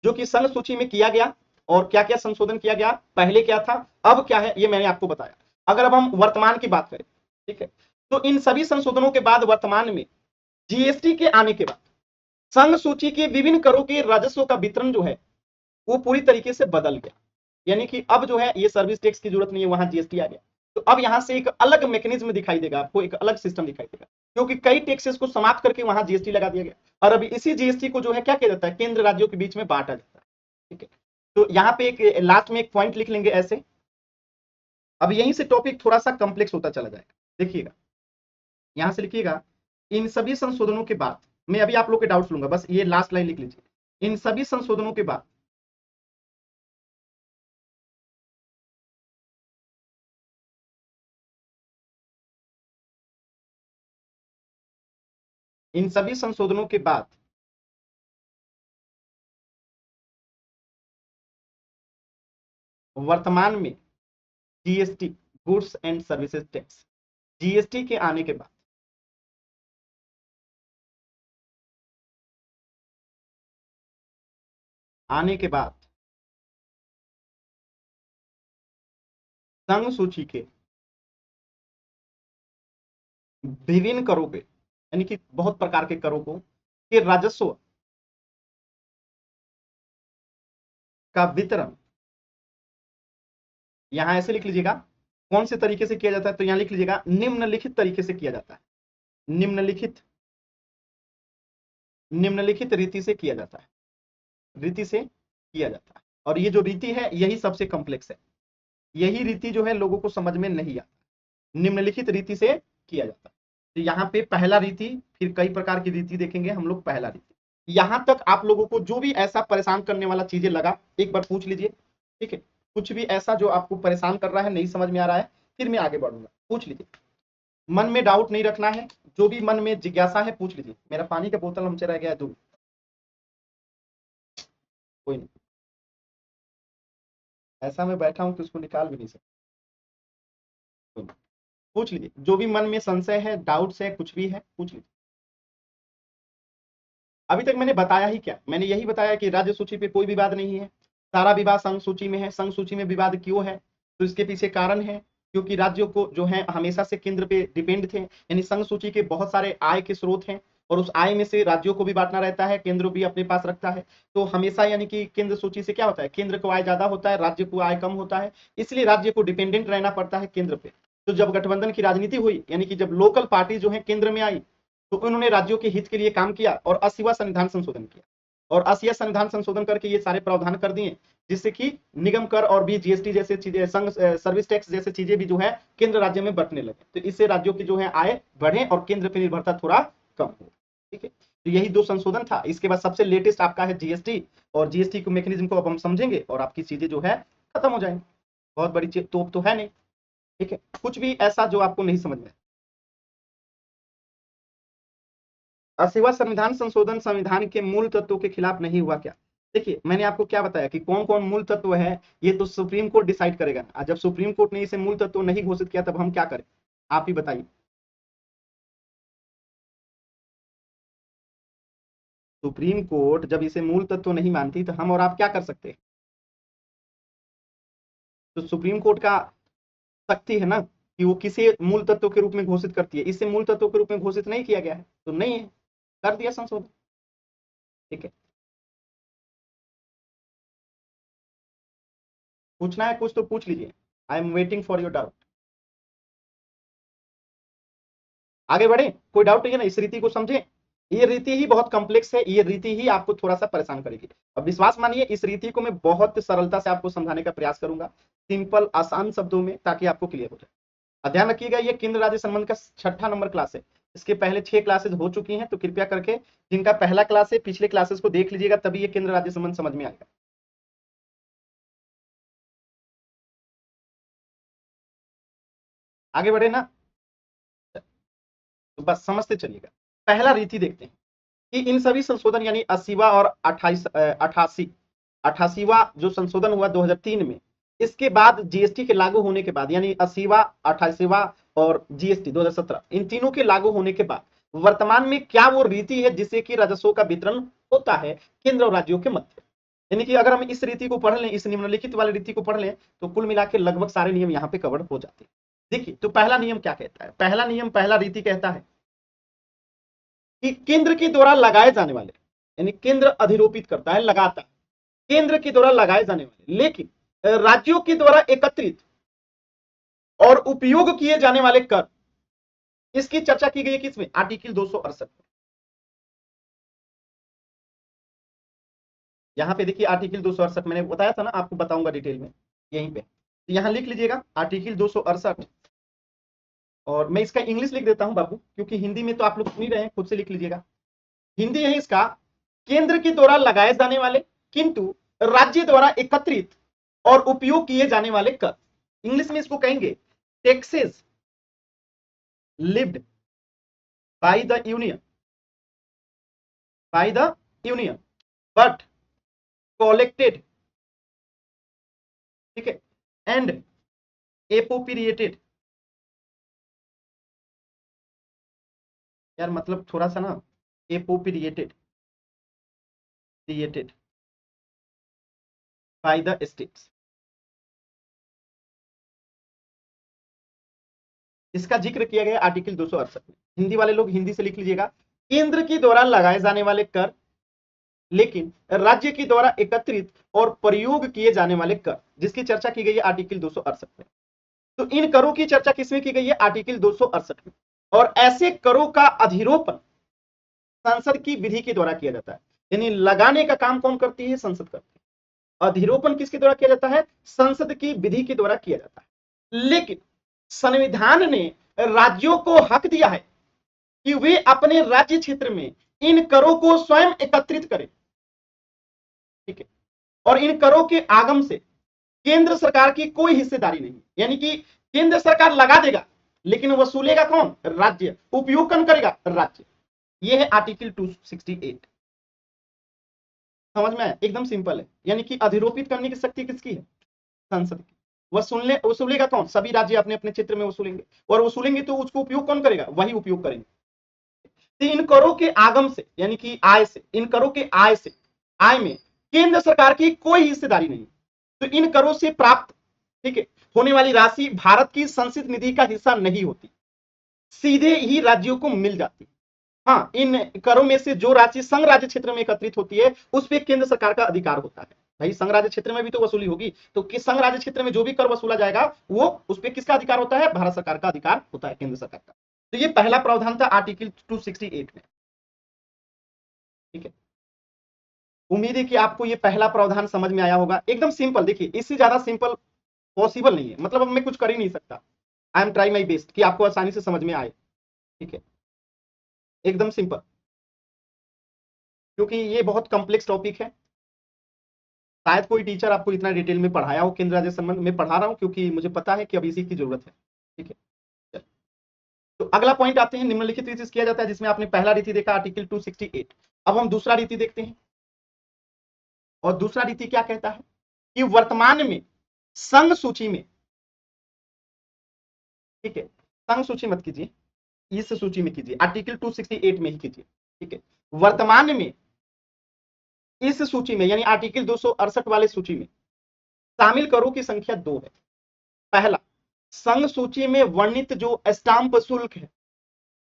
जो कि संघ सूची में किया गया, और क्या क्या संशोधन किया गया, पहले क्या था, अब क्या है, ये मैंने आपको बताया। अगर अब हम वर्तमान की बात करें, ठीक है, तो इन सभी संशोधनों के बाद वर्तमान में जीएसटी के आने के बाद संघ सूची के विभिन्न करों के राजस्व का वितरण जो है वो पूरी तरीके से बदल गया। यानी कि अब जो है ये सर्विस टैक्स की जरूरत नहीं है, वहां जीएसटी आ गया। तो अब यहां से एक अलग मैकेनिज्म दिखाई देगा आपको, एक अलग सिस्टम दिखाई देगा, क्योंकि कई टैक्सेस को समाप्त करके वहां जीएसटी लगा दिया गया। और अभी इसी जीएसटी को जो है क्या किया जाता है, केंद्र राज्यों के बीच में बांटा जाता है, ठीक है। तो यहाँ पे एक लास्ट में एक पॉइंट लिख लेंगे ऐसे। अब यहीं से टॉपिक थोड़ा सा कंप्लेक्स होता चला जाएगा। देखिएगा, यहां से लिखिएगा, इन सभी संशोधनों के बाद, मैं अभी आप लोग के डाउट्स लूंगा, बस ये लास्ट लाइन लिख लीजिए। इन सभी संशोधनों के बाद इन सभी संशोधनों के बाद वर्तमान में GST, goods and services tax, GST के आने के बाद संघ सूची के विभिन्न करों के, यानी कि बहुत प्रकार के करों को के राजस्व का वितरण, यहां ऐसे लिख लीजिएगा, कौन से तरीके से किया जाता है, तो यहां लिख लीजिएगा निम्नलिखित तरीके से किया जाता है। निम्नलिखित रीति से किया जाता है, रीति से किया जाता है। और ये जो रीति है यही सबसे कॉम्प्लेक्स है, यही रीति जो है लोगों को समझ में नहीं आता। निम्नलिखित रीति से किया जाता है। तो यहाँ पे पहला रीति, फिर कई प्रकार की रीति देखेंगे हम लोग। पहला रीति, यहां तक आप लोगों को जो भी ऐसा परेशान करने वाला चीजें लगा एक बार पूछ लीजिए, ठीक है। कुछ भी ऐसा जो आपको परेशान कर रहा है, नहीं समझ में आ रहा है, फिर मैं आगे बढ़ूंगा, पूछ लीजिए। मन में डाउट नहीं रखना है, जो भी मन में जिज्ञासा है पूछ लीजिए। मेरा पानी का बोतल हमसे रह गया है दूर, कोई नहीं, ऐसा मैं बैठा हूं कि उसको निकाल भी नहीं सकता। पूछ लीजिए, जो भी मन में संशय है, डाउट्स है, कुछ भी है, पूछ लीजिए। अभी तक मैंने बताया ही क्या, मैंने यही बताया कि राज्य सूची पे कोई विवाद नहीं है, सारा विवाद संघ सूची में है। संघ सूची में विवाद क्यों है, तो इसके पीछे कारण है, क्योंकि राज्यों को जो है हमेशा से केंद्र पे डिपेंड थे। यानी संघ सूची के बहुत सारे आय के स्रोत हैं, और उस आय में से राज्यों को भी बांटना रहता है, केंद्र भी अपने पास रखता है। तो हमेशा यानी कि केंद्र सूची से क्या होता है, केंद्र को आय ज्यादा होता है, राज्य को आय कम होता है, इसलिए राज्य को डिपेंडेंट रहना पड़ता है केंद्र पे। तो जब गठबंधन की राजनीति हुई, यानी कि जब लोकल पार्टी जो है केंद्र में आई, तो उन्होंने राज्यों के हित के लिए काम किया और 80वां संविधान संशोधन किया। और 80वां संविधान संशोधन करके ये सारे प्रावधान कर दिए, जिससे कि निगम कर और भी जीएसटी जैसे चीजें, संघ सर्विस टैक्स जैसे चीजें भी जो है केंद्र राज्य में बंटने लगे। तो इससे राज्यों की जो है आय बढ़े और केंद्र पर निर्भरता थोड़ा कम हो, ठीक है। तो यही दो संशोधन था। इसके बाद सबसे लेटेस्ट आपका है जीएसटी, और जीएसटी को मैकेनिज्म को अब हम समझेंगे और आपकी चीजें जो है खत्म हो जाएंगी। बहुत बड़ी चीज तो है नहीं, ठीक है। कुछ भी ऐसा जो आपको नहीं समझ में। 80वां संविधान संशोधन संविधान के मूल तत्वों के खिलाफ नहीं हुआ क्या? देखिए, मैंने आपको क्या बताया कि कौन कौन मूल तत्व है, ये तो सुप्रीम कोर्ट डिसाइड करेगा। जब सुप्रीम कोर्ट ने इसे मूल तत्व नहीं घोषित किया, तब हम क्या करें, आप ही बताइए। सुप्रीम कोर्ट जब इसे मूल तत्व नहीं मानती, तो हम और आप क्या कर सकते हैं? तो सुप्रीम कोर्ट का शक्ति है ना कि वो किसी मूल तत्व के रूप में घोषित करती है। इसे मूल तत्व के रूप में घोषित नहीं किया गया है, तो नहीं है, कर दिया संशोधन, ठीक है। पूछना है कुछ तो पूछ लीजिए, I am waiting for your doubt. आगे बढ़े, कोई डाउट नहीं है ना, इस रीति को समझे, ये रीति ही बहुत कॉम्प्लेक्स है, ये रीति ही आपको थोड़ा सा परेशान करेगी। अब विश्वास मानिए इस रीति को मैं बहुत सरलता से आपको समझाने का प्रयास करूंगा, सिंपल आसान शब्दों में, ताकि आपको क्लियर हो जाए। ध्यान रखिएगा ये केंद्र राज्य संबंध का 6ठा नंबर क्लास है, इसके पहले 6 क्लासेस हो चुकी हैं, तो कृपया करके जिनका पहला क्लास है पिछले क्लासेस को देख लीजिएगा, तभी ये केंद्र राज्य संबंध समझ में आएगा। आगे बढ़े ना, तो बस समझते चलिएगा। पहला रीति देखते हैं कि इन सभी संशोधन यानी 80वां और 88वां जो संशोधन हुआ 2003 में, इसके बाद जीएसटी के लागू होने के बाद, यानी 80वां 88वां और जीएसटी 2017, इन तीनों के लागू होने के बाद वर्तमान में क्या वो रीति है जिससे कि राजस्व का वितरण होता है केंद्र और राज्यों के मध्य। यानी कि अगर हम इस रीति को पढ़ लें, इस निम्नलिखित वाली रीति को पढ़ लें, तो कुल मिला के लगभग सारे नियम यहाँ पे कवर हो जाते हैं। देखिए तो पहला नियम क्या कहता है, पहला नियम, पहला रीति कहता है कि केंद्र के द्वारा लगाए जाने वाले, यानी केंद्र अधिरोपित करता है, लगाता है, केंद्र के द्वारा लगाए जाने वाले लेकिन राज्यों के द्वारा एकत्रित और उपयोग किए जाने वाले कर, इसकी चर्चा की गई है किसमें, आर्टिकल 268 में। यहां पे देखिए आर्टिकल 268 मैंने बताया था ना, आपको बताऊंगा डिटेल में यहीं पे, तो यहां लिख लीजिएगा आर्टिकल 268, और मैं इसका इंग्लिश लिख देता हूं बाबू, क्योंकि हिंदी में तो आप लोग सुन ही रहे हैं, खुद से लिख लीजिएगा। हिंदी है इसका, केंद्र के द्वारा लगाए जाने वाले किंतु राज्य द्वारा एकत्रित और उपयोग किए जाने वाले कर, इंग्लिश में इसको कहेंगे taxes lived by the union, but collected, ठीक है, एंड एप्रोप्रिएटेड। यार मतलब थोड़ा सा ना, एप्रोप्रिएटेड बाय द स्टेट्स, इसका जिक्र किया गया आर्टिकल 268 में। हिंदी वाले लोग हिंदी से लिख लीजिएगा, केंद्र के द्वारा लगाए जाने वाले कर लेकिन राज्य के द्वारा एकत्रित और प्रयोग किए जाने वाले कर, जिसकी चर्चा की गई है आर्टिकल 268 में। तो इन करों की चर्चा किसमें की गई है, आर्टिकल 268 में। और ऐसे करों का अधिरोपण संसद की विधि के द्वारा किया जाता है, यानी लगाने का काम कौन करती है, संसद करती है। अधिरोपण किसके द्वारा किया जाता है, संसद की विधि के द्वारा किया जाता है। लेकिन संविधान ने राज्यों को हक दिया है कि वे अपने राज्य क्षेत्र में इन करों को स्वयं एकत्रित करें, ठीक है, और इन करों के आगम से केंद्र सरकार की कोई हिस्सेदारी नहीं, यानी कि केंद्र सरकार लगा देगा लेकिन वसूलेगा कौन, राज्य, उपयोग कौन करेगा, राज्य। यह है आर्टिकल 268। समझ में आया, एकदम सिंपल है, यानी कि अधिरोपित करने की शक्ति किसकी है, संसद की। वसूलेगा कौन, सभी राज्य अपने अपने क्षेत्र में वसूलेंगे, और वसूलेंगे तो उसको उपयोग कौन करेगा, वही उपयोग करेंगे। तो इन करों के आगम से, यानी कि आय से, इन करों के आय से, आय में केंद्र सरकार की कोई हिस्सेदारी नहीं। तो इन करों से प्राप्त, ठीक है, होने वाली राशि भारत की संचित निधि का हिस्सा नहीं होती, सीधे ही राज्यों को मिल जाती। हाँ, इन करों में से जो राशि संघ राज्य क्षेत्र में एकत्रित होती है उस पर केंद्र सरकार का अधिकार होता है। भाई संघ राज्य क्षेत्र में भी तो वसूली होगी, तो किस संघ राज्य क्षेत्र में जो भी कर वसूला जाएगा वो उस पर किसका अधिकार होता है, भारत सरकार का अधिकार होता है, केंद्र सरकार का। तो ये पहला प्रावधान था आर्टिकल 268 में, ठीक है। उम्मीद है कि आपको ये पहला प्रावधान समझ में आया होगा, एकदम सिंपल। देखिए इससे ज्यादा सिंपल पॉसिबल नहीं है, मतलब अब मैं कुछ कर ही नहीं सकता, I am try my best कि आपको आसानी से समझ में आए, ठीक है, एकदम सिंपल, क्योंकि ये बहुत कॉम्प्लेक्स टॉपिक है। शायद कोई टीचर आपको इतना डिटेल में पढ़ाया हो केंद्र राज्य संबंध में, पढ़ा रहा हूं क्योंकि मुझे पता है कि अब इसी की जरूरत है, ठीक है। तो अगला पॉइंट आते हैं, निम्नलिखित रीति किया जाता है, जिसमें आपने पहला रीति देखा आर्टिकल 268। अब हम दूसरा रीति देखते हैं, और दूसरा रीति क्या कहता है कि वर्तमान में संघ सूची में, ठीक है, संघ सूची मत कीजिए, इस सूची में कीजिए, आर्टिकल 268 में ही कीजिए, ठीक है। वर्तमान में इस सूची में, यानी आर्टिकल 268 वाले सूची में शामिल करों की संख्या 2 है। पहला, संघ सूची में वर्णित जो स्टाम्प शुल्क है,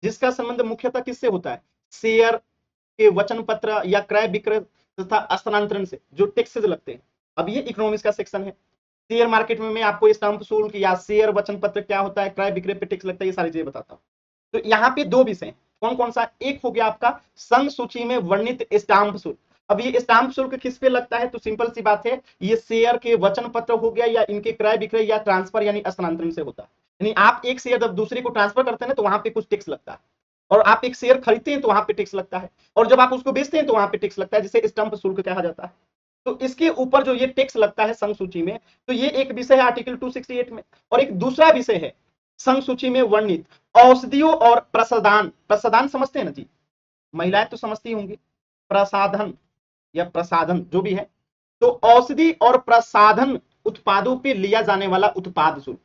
जिसका संबंध मुख्यतः किससे होता है, शेयर के वचन पत्र या क्रय विक्रय तथा स्थानांतरण से, जो टैक्सेस लगते हैं। अब ये इकोनॉमिक्स का सेक्शन है, शेयर मार्केट में मैं आपको स्टाम्प शुल्क या शेयर वचन पत्र क्या होता है, क्रय विक्रय पे टैक्स लगता है, ये सारी चीजें बताता हूं। तो यहाँ पे 2 विषय, कौन कौन सा? एक हो गया आपका संघ सूची में वर्णित स्टाम्प शुल्क। अब ये स्टाम्प शुल्क किस पे लगता है? तो सिंपल सी बात है, ये शेयर के वचन पत्र हो गया या इनके क्रय विक्रय या ट्रांसफर यानी स्थानांतरण से होता है। यानी आप एक शेयर जब दूसरे को ट्रांसफर करते हैं ना तो वहां पे कुछ टैक्स लगता है, और आप एक शेयर खरीदते हैं तो वहां पे टैक्स लगता है, और जब आप उसको बेचते हैं तो वहां पे टैक्स लगता है, जिसे स्टंप शुल्क कहा जाता है। तो इसके ऊपर जो ये टैक्स लगता है संघ सूची में, तो ये एक विषय है आर्टिकल 268 में। और एक दूसरा विषय है संघ सूची में वर्णित औषधियों और प्रसाधन। प्रसाधन समझते हैं ना जी, महिलाएं तो समझती होंगी, प्रसाधन या प्रसाधन जो भी है। तो औषधि और प्रसाधन उत्पादों पे लिया जाने वाला उत्पाद शुल्क,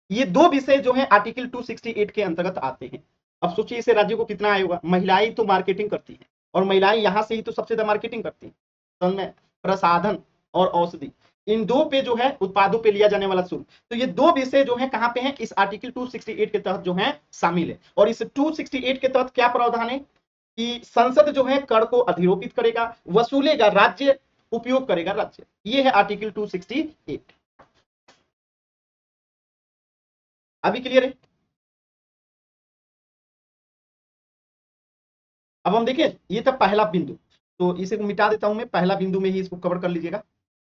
ये दो विषय जो है आर्टिकल 268 के अंतर्गत आते हैं। अब सोचिए इसे राज्य को कितना आया होगा? महिलाएं तो मार्केटिंग करती हैं, और महिलाएं यहां से ही तो सबसे ज्यादा मार्केटिंग करती हैं, समझ में? प्रसाधन और औषधि, इन दो पे जो है उत्पादों पे लिया जाने वाला शुल्क, तो ये दो विषय जो है कहां पे हैं? इस आर्टिकल 268 के तहत जो है शामिल है। और इस 268 के तहत क्या प्रावधान है कि संसद जो है कर को अधिरोपित करेगा, वसूलेगा राज्य, उपयोग करेगा राज्य। ये है आर्टिकल 268। अभी क्लियर है? अब हम देखें, ये था पहला बिंदु, तो इसे मिटा देता हूं मैं, पहला बिंदु में ही इसको कवर कर लीजिएगा,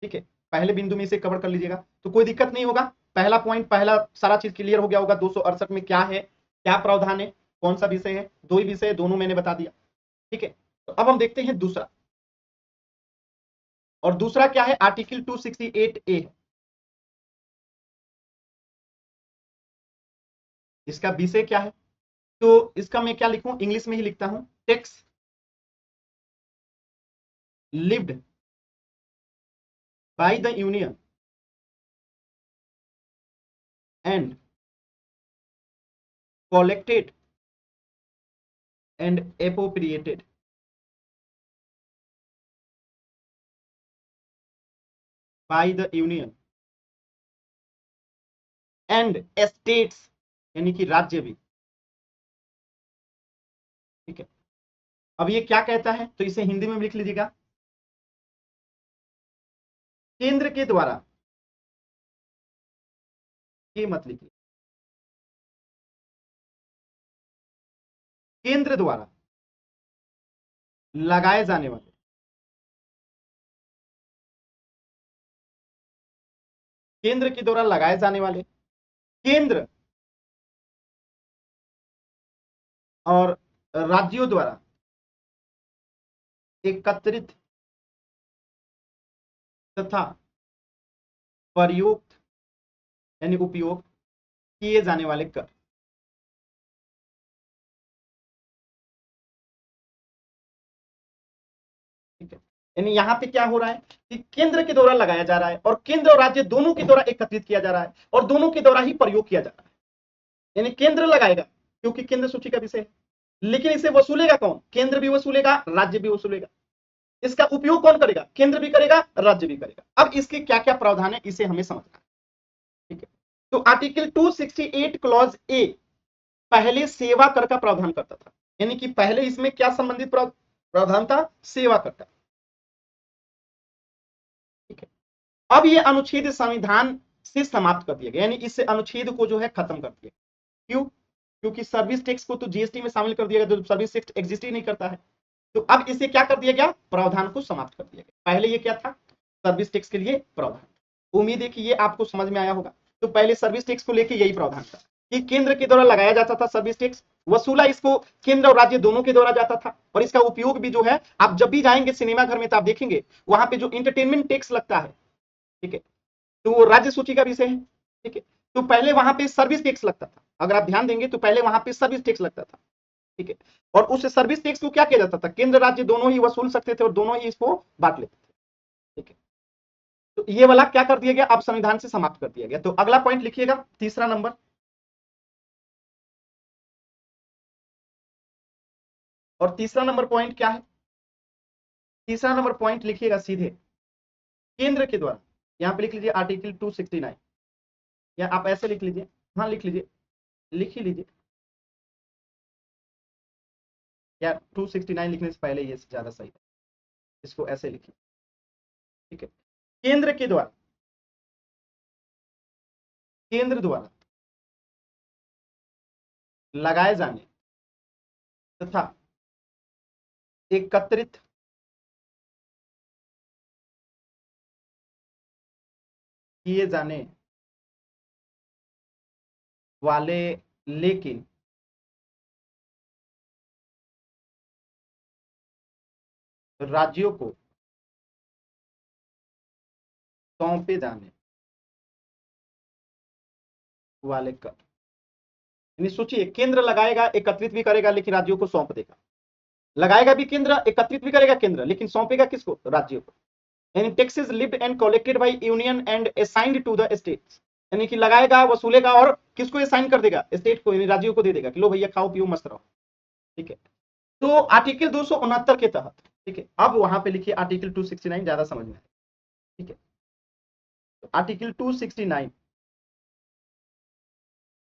ठीक है? पहले बिंदु में इसे कवर कर लीजिएगा तो कोई दिक्कत नहीं होगा। पहला पॉइंट, पहला सारा चीज क्लियर हो गया होगा। 268 में क्या है, क्या प्रावधान है, कौन सा विषय है? दो ही विषय है, दोनों मैंने बता दिया, ठीक है? तो अब हम देखते हैं दूसरा, और दूसरा क्या है? आर्टिकल 268A है। इसका विषय क्या है? तो इसका मैं क्या लिखूं, इंग्लिश में ही लिखता हूं, tax lived by the union and collected and appropriated by the union and states, यानी कि राज्य भी, ठीक है? अब ये क्या कहता है, तो इसे हिंदी में लिख लीजिएगा, केंद्र के द्वारा, ये मत लिखिए, केंद्र द्वारा लगाए जाने वाले, केंद्र के द्वारा लगाए जाने वाले, केंद्र और राज्यों द्वारा एकत्रित तथा प्रयुक्त यानी उपयोग किए जाने वाले कर, ठीक है? यानी यहां पे क्या हो रहा है कि केंद्र के द्वारा लगाया जा रहा है, और केंद्र और राज्य दोनों के द्वारा एकत्रित किया जा रहा है, और दोनों के द्वारा ही प्रयोग किया जा रहा है। यानी केंद्र लगाएगा क्योंकि केंद्र सूची का विषय है, लेकिन इसे वसूलेगा कौन? केंद्र भी वसूलेगा, राज्य भी वसूलेगा। इसका उपयोग कौन करेगा? केंद्र भी करेगा, राज्य भी करेगा। अब इसके क्या क्या प्रावधान है इसे हमें समझना है, ठीक है? तो आर्टिकल 268 क्लॉज ए पहले सेवा कर का प्रावधान करता था, यानी कि पहले इसमें क्या संबंधित प्रावधान था? सेवा कर का, ठीक है? अब ये अनुच्छेद संविधान से समाप्त कर दिया गया, यानी इस अनुच्छेद को जो है खत्म कर दिया। क्यों? क्योंकि सर्विस टैक्स को तो जीएसटी में शामिल कर दिया गया, तो सर्विस टैक्स एग्जिस्ट ही नहीं करता है। तो अब इसे क्या कर दिया गया? प्रावधान को समाप्त कर दिया गया। पहले ये क्या था? सर्विस टैक्स के लिए प्रावधान। उम्मीद है कि ये आपको समझ में आया होगा। तो पहले सर्विस टैक्स को लेके यही प्रावधान था कि केंद्र के द्वारा लगाया जाता था सर्विस टैक्स, वसूला इसको केंद्र और राज्य दोनों के द्वारा जाता था, और इसका उपयोग भी जो है, आप जब भी जाएंगे सिनेमा घर में तो आप देखेंगे वहां पे जो इंटरटेनमेंट टैक्स लगता है, ठीक है, तो वो राज्य सूची का विषय है, ठीक है? तो पहले वहां पे सर्विस टैक्स लगता था, अगर आप ध्यान देंगे तो पहले वहां पे सर्विस टैक्स लगता था, ठीक है? और उस सर्विस टैक्स को क्या किया जाता था? केंद्र राज्य दोनों ही वसूल सकते थे और दोनों ही इसको बांट लेते थे, ठीक है? तो ये वाला क्या कर दिया गया? अब संविधान से समाप्त कर दिया गया। तो अगला पॉइंट लिखिएगा, तीसरा नंबर, और तीसरा नंबर पॉइंट क्या है? तीसरा नंबर पॉइंट लिखिएगा सीधे, केंद्र के द्वारा, यहां पे लिख लीजिए आर्टिकल 269, या आप ऐसे लिख लीजिए, हाँ लिख लीजिए, लिख ही लीजिए, या 269 लिखने से पहले ये ज्यादा सही है, इसको ऐसे लिखिए, ठीक है? केंद्र के द्वारा, केंद्र द्वारा लगाए जाने तथा एकत्रित किए जाने वाले लेकिन राज्यों को सौंपे जाने वाले कर। यानी सोचिए, केंद्र लगाएगा, एकत्रित भी करेगा, लेकिन राज्यों को सौंप देगा। लगाएगा भी केंद्र, एकत्रित भी करेगा केंद्र, लेकिन सौंपेगा किसको? राज्यों को। यानी taxes levied and collected by union and assigned to the states. यानी कि लगाएगा, वसूलेगा और किसको असाइन कर देगा? स्टेट को, यानी राज्यों को दे देगा कि लो भैया खाओ पियो मस्त रहो। ठीक है, तो आर्टिकल 269 के तहत, ठीक है, अब वहां पे लिखिए आर्टिकल 269, ज्यादा समझ में आए। ठीक है, तो आर्टिकल 269,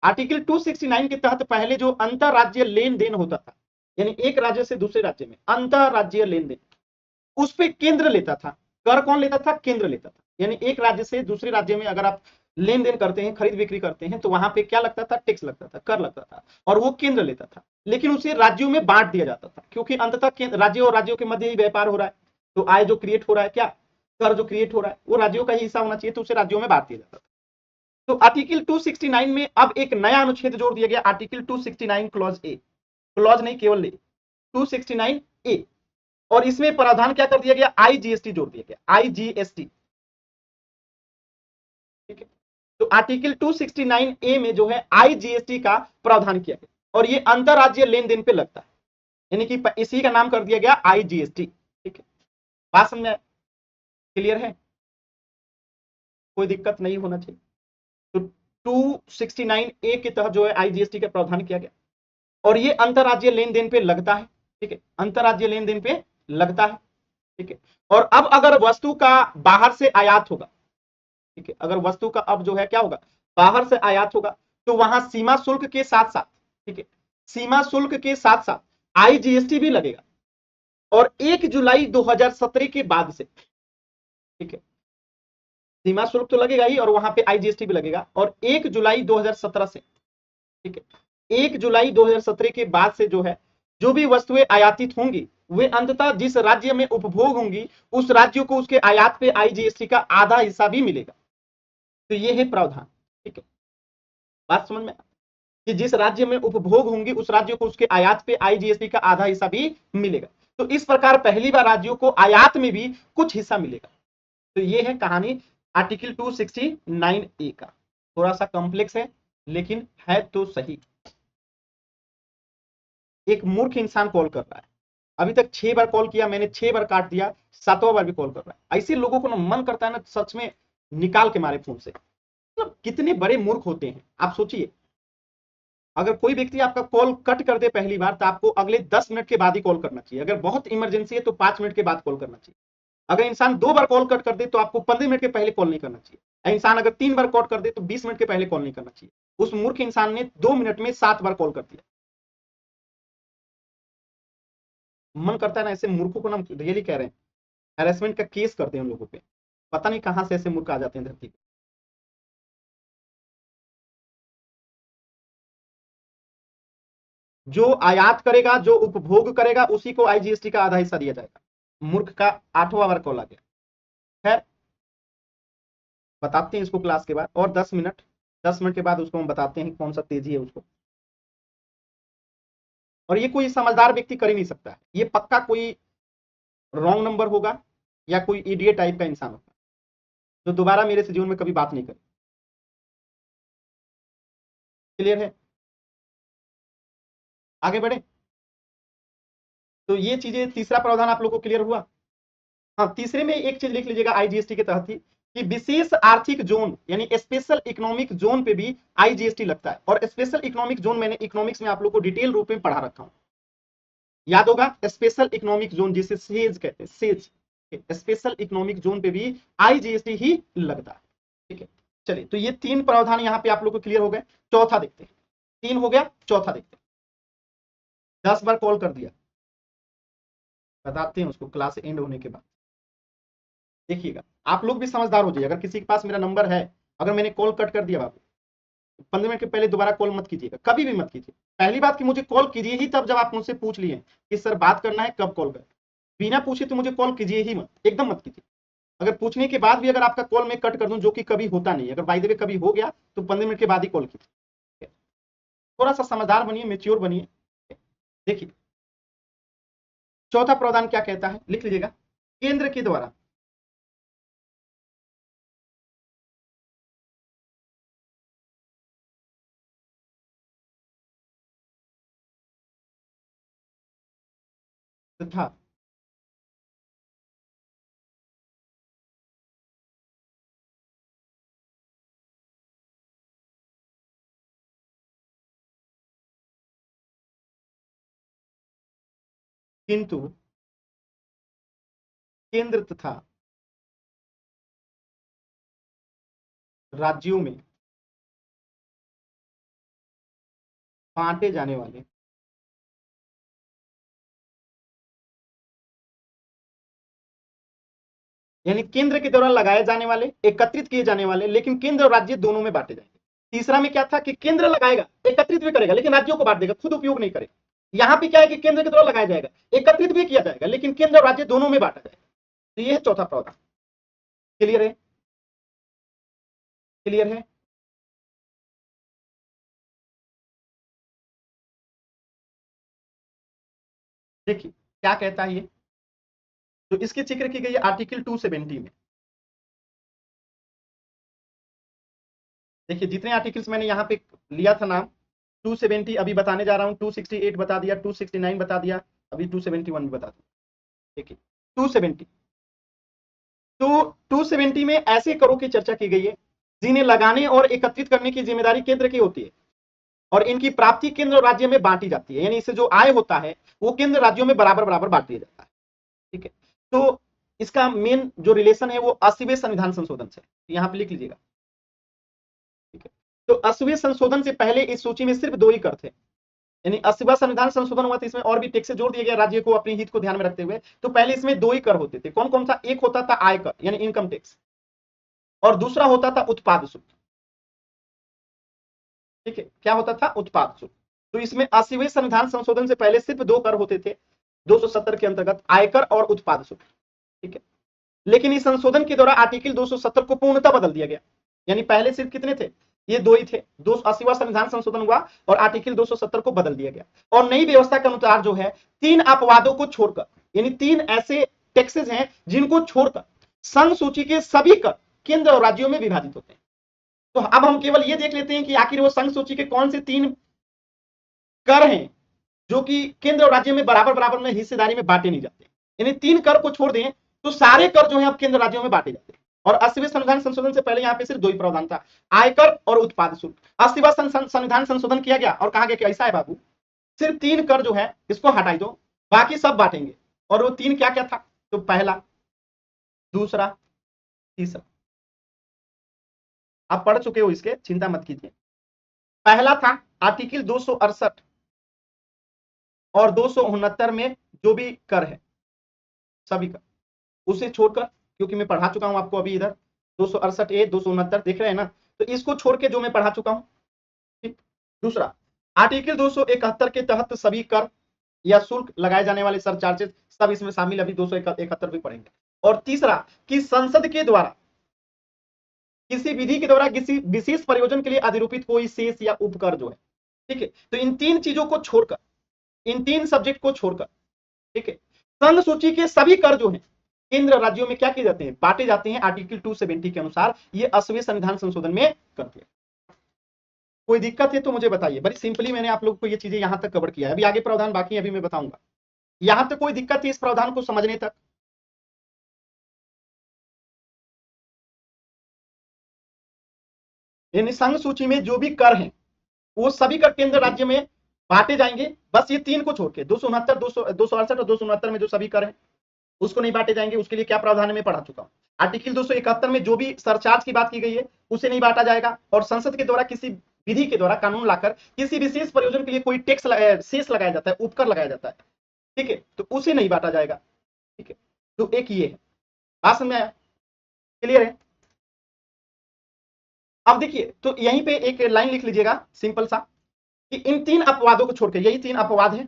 आर्टिकल 269 के तहत पहले जो अंतरराज्यीय लेन देन होता था, यानी एक राज्य से दूसरे राज्य में अंतरराज्यीय लेन देन, उस पे केंद्र लेता था। कर कौन लेता था? केंद्र लेता था। यानी एक राज्य से दूसरे राज्य में अगर आप लेन देन करते हैं, खरीद बिक्री करते हैं, तो वहां पे क्या लगता था? टैक्स लगता था, कर लगता था, और वो केंद्र लेता था। लेकिन उसे राज्यों में बांट दिया जाता था, क्योंकि अंततः राज्यों और राज्यों के मध्य ही व्यापार हो रहा है, तो आय जो क्रिएट हो रहा है, क्या कर जो क्रिएट हो रहा है, वो राज्यों का ही हिस्सा होना चाहिए, तो उसे राज्यों में बांट दिया जाता था। तो आर्टिकल 269 में अब एक नया अनुच्छेद जोड़ दिया गया, आर्टिकल 269 क्लॉज ए, क्लॉज नहीं केवल ए, 269 ए। और इसमें प्रावधान क्या कर दिया गया? आईजीएसटी जोड़ दिया गया, आईजीएसटी। ठीक है, तो आर्टिकल 269 ए में जो है आईजीएसटी का प्रावधान किया गया, और ये अंतरराज्यीय लेन देन पे लगता है, यानी कि इसी का नाम कर दिया गया आईजीएसटी। ठीक है, बात समझ में क्लियर है? कोई दिक्कत नहीं होना चाहिए। तो 269 ए के तहत जो है आईजीएसटी का प्रावधान किया गया, और ये अंतरराज्यीय लेन देन पे लगता है। ठीक है, अंतरराज्यीय लेन देन पे लगता है। ठीक है, और अब अगर वस्तु का बाहर से आयात होगा, ठीक है, अगर वस्तु का अब जो है क्या होगा? बाहर से आयात होगा, तो वहां सीमा शुल्क के साथ साथ, ठीक है, सीमा शुल्क के साथ साथ आईजीएसटी भी लगेगा। और 1 जुलाई 2017 के बाद से, ठीक है, सीमा शुल्क तो लगेगा ही, और वहां पे आईजीएसटी भी लगेगा। और 1 जुलाई 2017 से, ठीक है, 1 जुलाई 2017 के बाद से जो है, जो भी वस्तुएं आयातित होंगी, वे अंततः जिस राज्य में उपभोग होंगी, उस राज्य को उसके आयात पे आईजीएसटी का आधा हिस्सा भी मिलेगा। तो ये है प्रावधान। ठीक है, बात समझ में? कि जिस राज्य में उपभोग होंगी, उस राज्य को उसके आयात पे आईजीएसटी का आधा हिस्सा भी मिलेगा। तो इस प्रकार पहली बार राज्यों को आयात में भी कुछ हिस्सा मिलेगा। तो ये है कहानी आर्टिकल 269 ए का। थोड़ा सा कॉम्प्लेक्स है, लेकिन है तो सही। एक मूर्ख इंसान कॉल कर रहा है, अभी तक 6 बार कॉल किया मैंने, 6 बार काट दिया, 7वां बार भी कॉल कर रहा है। ऐसे लोगों को ना मन करता है ना सच में निकाल के मारे फोन से। मतलब कितने बड़े मूर्ख होते हैं आप सोचिए। अगर कोई व्यक्ति आपका कॉल कट कर दे पहली बार, तो आपको अगले 10 मिनट के बाद ही कॉल करना चाहिए। अगर बहुत इमरजेंसी है तो 5 मिनट के बाद कॉल करना चाहिए। अगर इंसान 2 बार कॉल कट कर दे तो आपको 15 मिनट के पहले कॉल नहीं करना चाहिए। इंसान अगर 3 बार कॉल कर दे तो 20 मिनट के पहले कॉल नहीं करना चाहिए। उस मूर्ख इंसान ने 2 मिनट में 7 बार कॉल कर दिया। मन करता है ना ऐसे मूर्खों को ना, रियली कह रहे हैं, हैरेसमेंट का केस करते हैं उन लोगों पे। पता नहीं कहां से ऐसे मूर्ख आ जाते हैं धरती पे। जो आयात करेगा, जो उपभोग करेगा, उसी को आईजीएसटी का आधा हिस्सा दिया जाएगा। मूर्ख का 8वां बार कॉल आ गया। खैर, बताते हैं इसको क्लास के बाद, और 10 मिनट, 10 मिनट के बाद उसको हम बताते हैं कौन सा तेजी है उसको। और ये कोई समझदार व्यक्ति कर ही नहीं सकता है, ये पक्का कोई रॉन्ग नंबर होगा, या कोई इडियट टाइप का इंसान होगा, जो दोबारा मेरे से जीवन में कभी बात नहीं करे। क्लियर है? आगे बढ़े। तो ये चीजें, तीसरा प्रावधान आप लोगों को क्लियर हुआ। हाँ, तीसरे में एक चीज लिख लीजिएगा आईजीएसटी के तहत ही, कि विशेष आर्थिक जोन यानी स्पेशल इकोनॉमिक जोन पे भी आईजीएसटी लगता है। और स्पेशल इकोनॉमिक जोन मैंने इकोनॉमिक्स में आप लोग को डिटेल रूप में पढ़ा रखा हूं, याद होगा। स्पेशल इकोनॉमिक जोन जिसे सेज कहते हैं, सेज, स्पेशल इकोनॉमिक जोन पे भी आईजीएसटी ही लगता है। ठीक है, चलिए, तो ये 3 प्रावधान यहाँ पे आप लोग को क्लियर हो गए। चौथा देखते हैं, 3 हो गया, चौथा देखते हैं। 10 बार कॉल कर दिया, बताते हैं उसको क्लास एंड होने के बाद। देखिएगा, आप लोग भी समझदार हो जाइए। अगर किसी के पास मेरा नंबर है, अगर मैंने कॉल कट कर दिया बाबू, 15 मिनट के पहले दोबारा कॉल मत कीजिएगा, कभी भी मत कीजिए। पहली बात कि मुझे कॉल कीजिए ही तब जब आप मुझसे पूछ लिए कि सर बात करना है, कब कॉल करें। बिना पूछे तो मुझे कॉल कीजिए ही मत, एकदम मत कीजिए। अगर पूछने के बाद भी अगर आपका कॉल मैं कट कर दूं, जो कि कभी होता नहीं, अगर बाय द वे कभी हो गया तो 15 मिनट के बाद ही कॉल कीजिए। थोड़ा सा समझदार बनिए, मेच्योर बनिए। देखिए चौथा प्रावधान क्या कहता है, लिख लीजिएगा। केंद्र के द्वारा तथा किंतु केंद्र तथा राज्यों में बांटे जाने वाले यानी केंद्र के द्वारा लगाए जाने वाले, एकत्रित किए जाने वाले, लेकिन केंद्र और राज्य दोनों में बांटे जाएंगे। तीसरा में क्या था कि केंद्र लगाएगा, एकत्रित भी करेगा, लेकिन राज्यों को बांट देगा, खुद उपयोग नहीं करेगा। यहां पे क्या है कि केंद्र के द्वारा लगाया जाएगा, एकत्रित भी किया जाएगा, लेकिन केंद्र और राज्य दोनों में बांटा जाएगा। तो ये है चौथा प्रावधान। क्लियर है? क्लियर है? देखिए क्या कहता है ये, तो इसकी जिक्र की गई है आर्टिकल 270 में। देखिए जितने आर्टिकल्स मैंने यहाँ पे लिया था नाम, 270 अभी बताने जा रहा हूँ, 268 बता दिया, 269 बता दिया, अभी 271 भी बता दिया। देखिए 270, तो 270 में ऐसे करों की चर्चा की गई है जिन्हें लगाने और एकत्रित करने की जिम्मेदारी केंद्र की होती है और इनकी प्राप्ति केंद्र और राज्य में बांटी जाती है। यानी इससे जो आय होता है वो केंद्र राज्यों में बराबर बराबर बांट दिया जाता है। ठीक है, तो इसका मेन जो रिलेशन है वो 80वें संविधान संशोधन से, यहां पे लिख लीजिएगा। ठीक है, तो 80वें संशोधन से पहले इस सूची में सिर्फ 2 ही कर थे। यानी 80वां संविधान संशोधन हुआ था, इसमें और भी टैक्स जोड़ दिया गया राज्य को अपने हित को ध्यान में रखते हुए। तो पहले इसमें 2 ही कर होते थे। कौन कौन सा? एक होता था आयकर यानी इनकम टैक्स, और दूसरा होता था उत्पाद शुल्क। ठीक है, क्या होता था? उत्पाद शुल्क। तो इसमें 80वें संविधान संशोधन से पहले सिर्फ 2 कर होते थे 270 के अंतर्गत, आयकर और उत्पाद शुल्क। ठीक है, लेकिन इस संशोधन के द्वारा आर्टिकल 270 को पूर्णतः बदल दिया गया। यानी पहले सिर्फ कितने थे? ये 2 ही थे। 280वां संविधान संशोधन हुआ और आर्टिकल 270 को बदल दिया गया। और नई व्यवस्था के अनुसार जो है 3 अपवादों को छोड़कर, यानी 3 ऐसे टैक्सेस हैं जिनको छोड़कर संघ सूची के सभी कर केंद्र और राज्यों में विभाजित होते हैं। तो अब हम केवल ये देख लेते हैं कि आखिर वो संघ सूची के कौन से 3 कर हैं जो कि केंद्र और राज्य में बराबर बराबर में हिस्सेदारी में बांटे नहीं जाते। यानी 3 कर को छोड़ दें तो सारे कर जो है अब केंद्र राज्यों में बांटे जाते हैं। और 80वें संविधान संशोधन से पहले यहाँ पे सिर्फ 2 ही प्रावधान था, आयकर और उत्पाद शुल्क। 80वां संविधान संशोधन किया गया और कहा गया कि ऐसा है बाबू, सिर्फ 3 कर जो है इसको हटाई दो, बाकी सब बांटेंगे। और वो 3 क्या क्या था? तो पहला, दूसरा, तीसरा। आप पढ़ चुके हो इसके, चिंता मत कीजिए। पहला था आर्टिकल 268 और 269 में जो भी कर है सभी कर, उसे छोड़कर, क्योंकि मैं पढ़ा चुका हूं आपको अभी इधर 268 269 देख रहे हैं ना, तो इसको छोड़ के जो मैं पढ़ा चुका हूं। ठीक, दूसरा आर्टिकल 271 के तहत सभी कर या शुल्क लगाए जाने वाले सरचार्जेस सब इसमें शामिल, अभी 271 भी पढ़ेंगे। और तीसरा कि संसद के द्वारा किसी विधि के द्वारा किसी विशेष प्रयोजन के लिए अधिरूपित कोई शेष या उपकर जो है। ठीक है, तो इन 3 चीजों को छोड़कर, इन 3 सब्जेक्ट को छोड़कर, ठीक है, संघ सूची के सभी कर जो है केंद्र राज्यों में क्या किए जाते हैं? बांटे जाते हैं आर्टिकल 270 के अनुसार। ये 80वें संविधान संशोधन में करते हैं। कोई दिक्कत है तो मुझे बताइए। बड़ी सिंपली मैंने आप लोग को ये चीजें यहां तक कवर किया है, अभी आगे प्रावधान बाकी है, अभी मैं बताऊंगा। यहां तक कोई दिक्कत है इस प्रावधान को समझने तक? यानी संघ सूची में जो भी कर हैं वो सभी कर केंद्र राज्य में बांटे जाएंगे, बस ये 3 को छोड़ के 269 268 और 269 में जो सभी कर हैं उसको नहीं बांटे जाएंगे। उसके लिए क्या प्रावधान है मैं पढ़ा चुका हूं। आर्टिकल 271 में जो भी सरचार्ज की बात की गई है उसे नहीं बांटा जाएगा, और संसद के द्वारा किसी विधि के द्वारा कानून लाकर किसी विशेष प्रयोजन के लिए कोई टैक्स शेष लगाया जाता है, उपकर लगाया जाता है, ठीक है, तो उसे नहीं बांटा जाएगा। ठीक है, तो एक ये है। बात समझ में आया? क्लियर है? अब देखिए, तो यहीं पे एक लाइन लिख लीजिएगा सिंपल सा, कि इन 3 अपवादों को छोड़कर, यही 3 अपवाद है,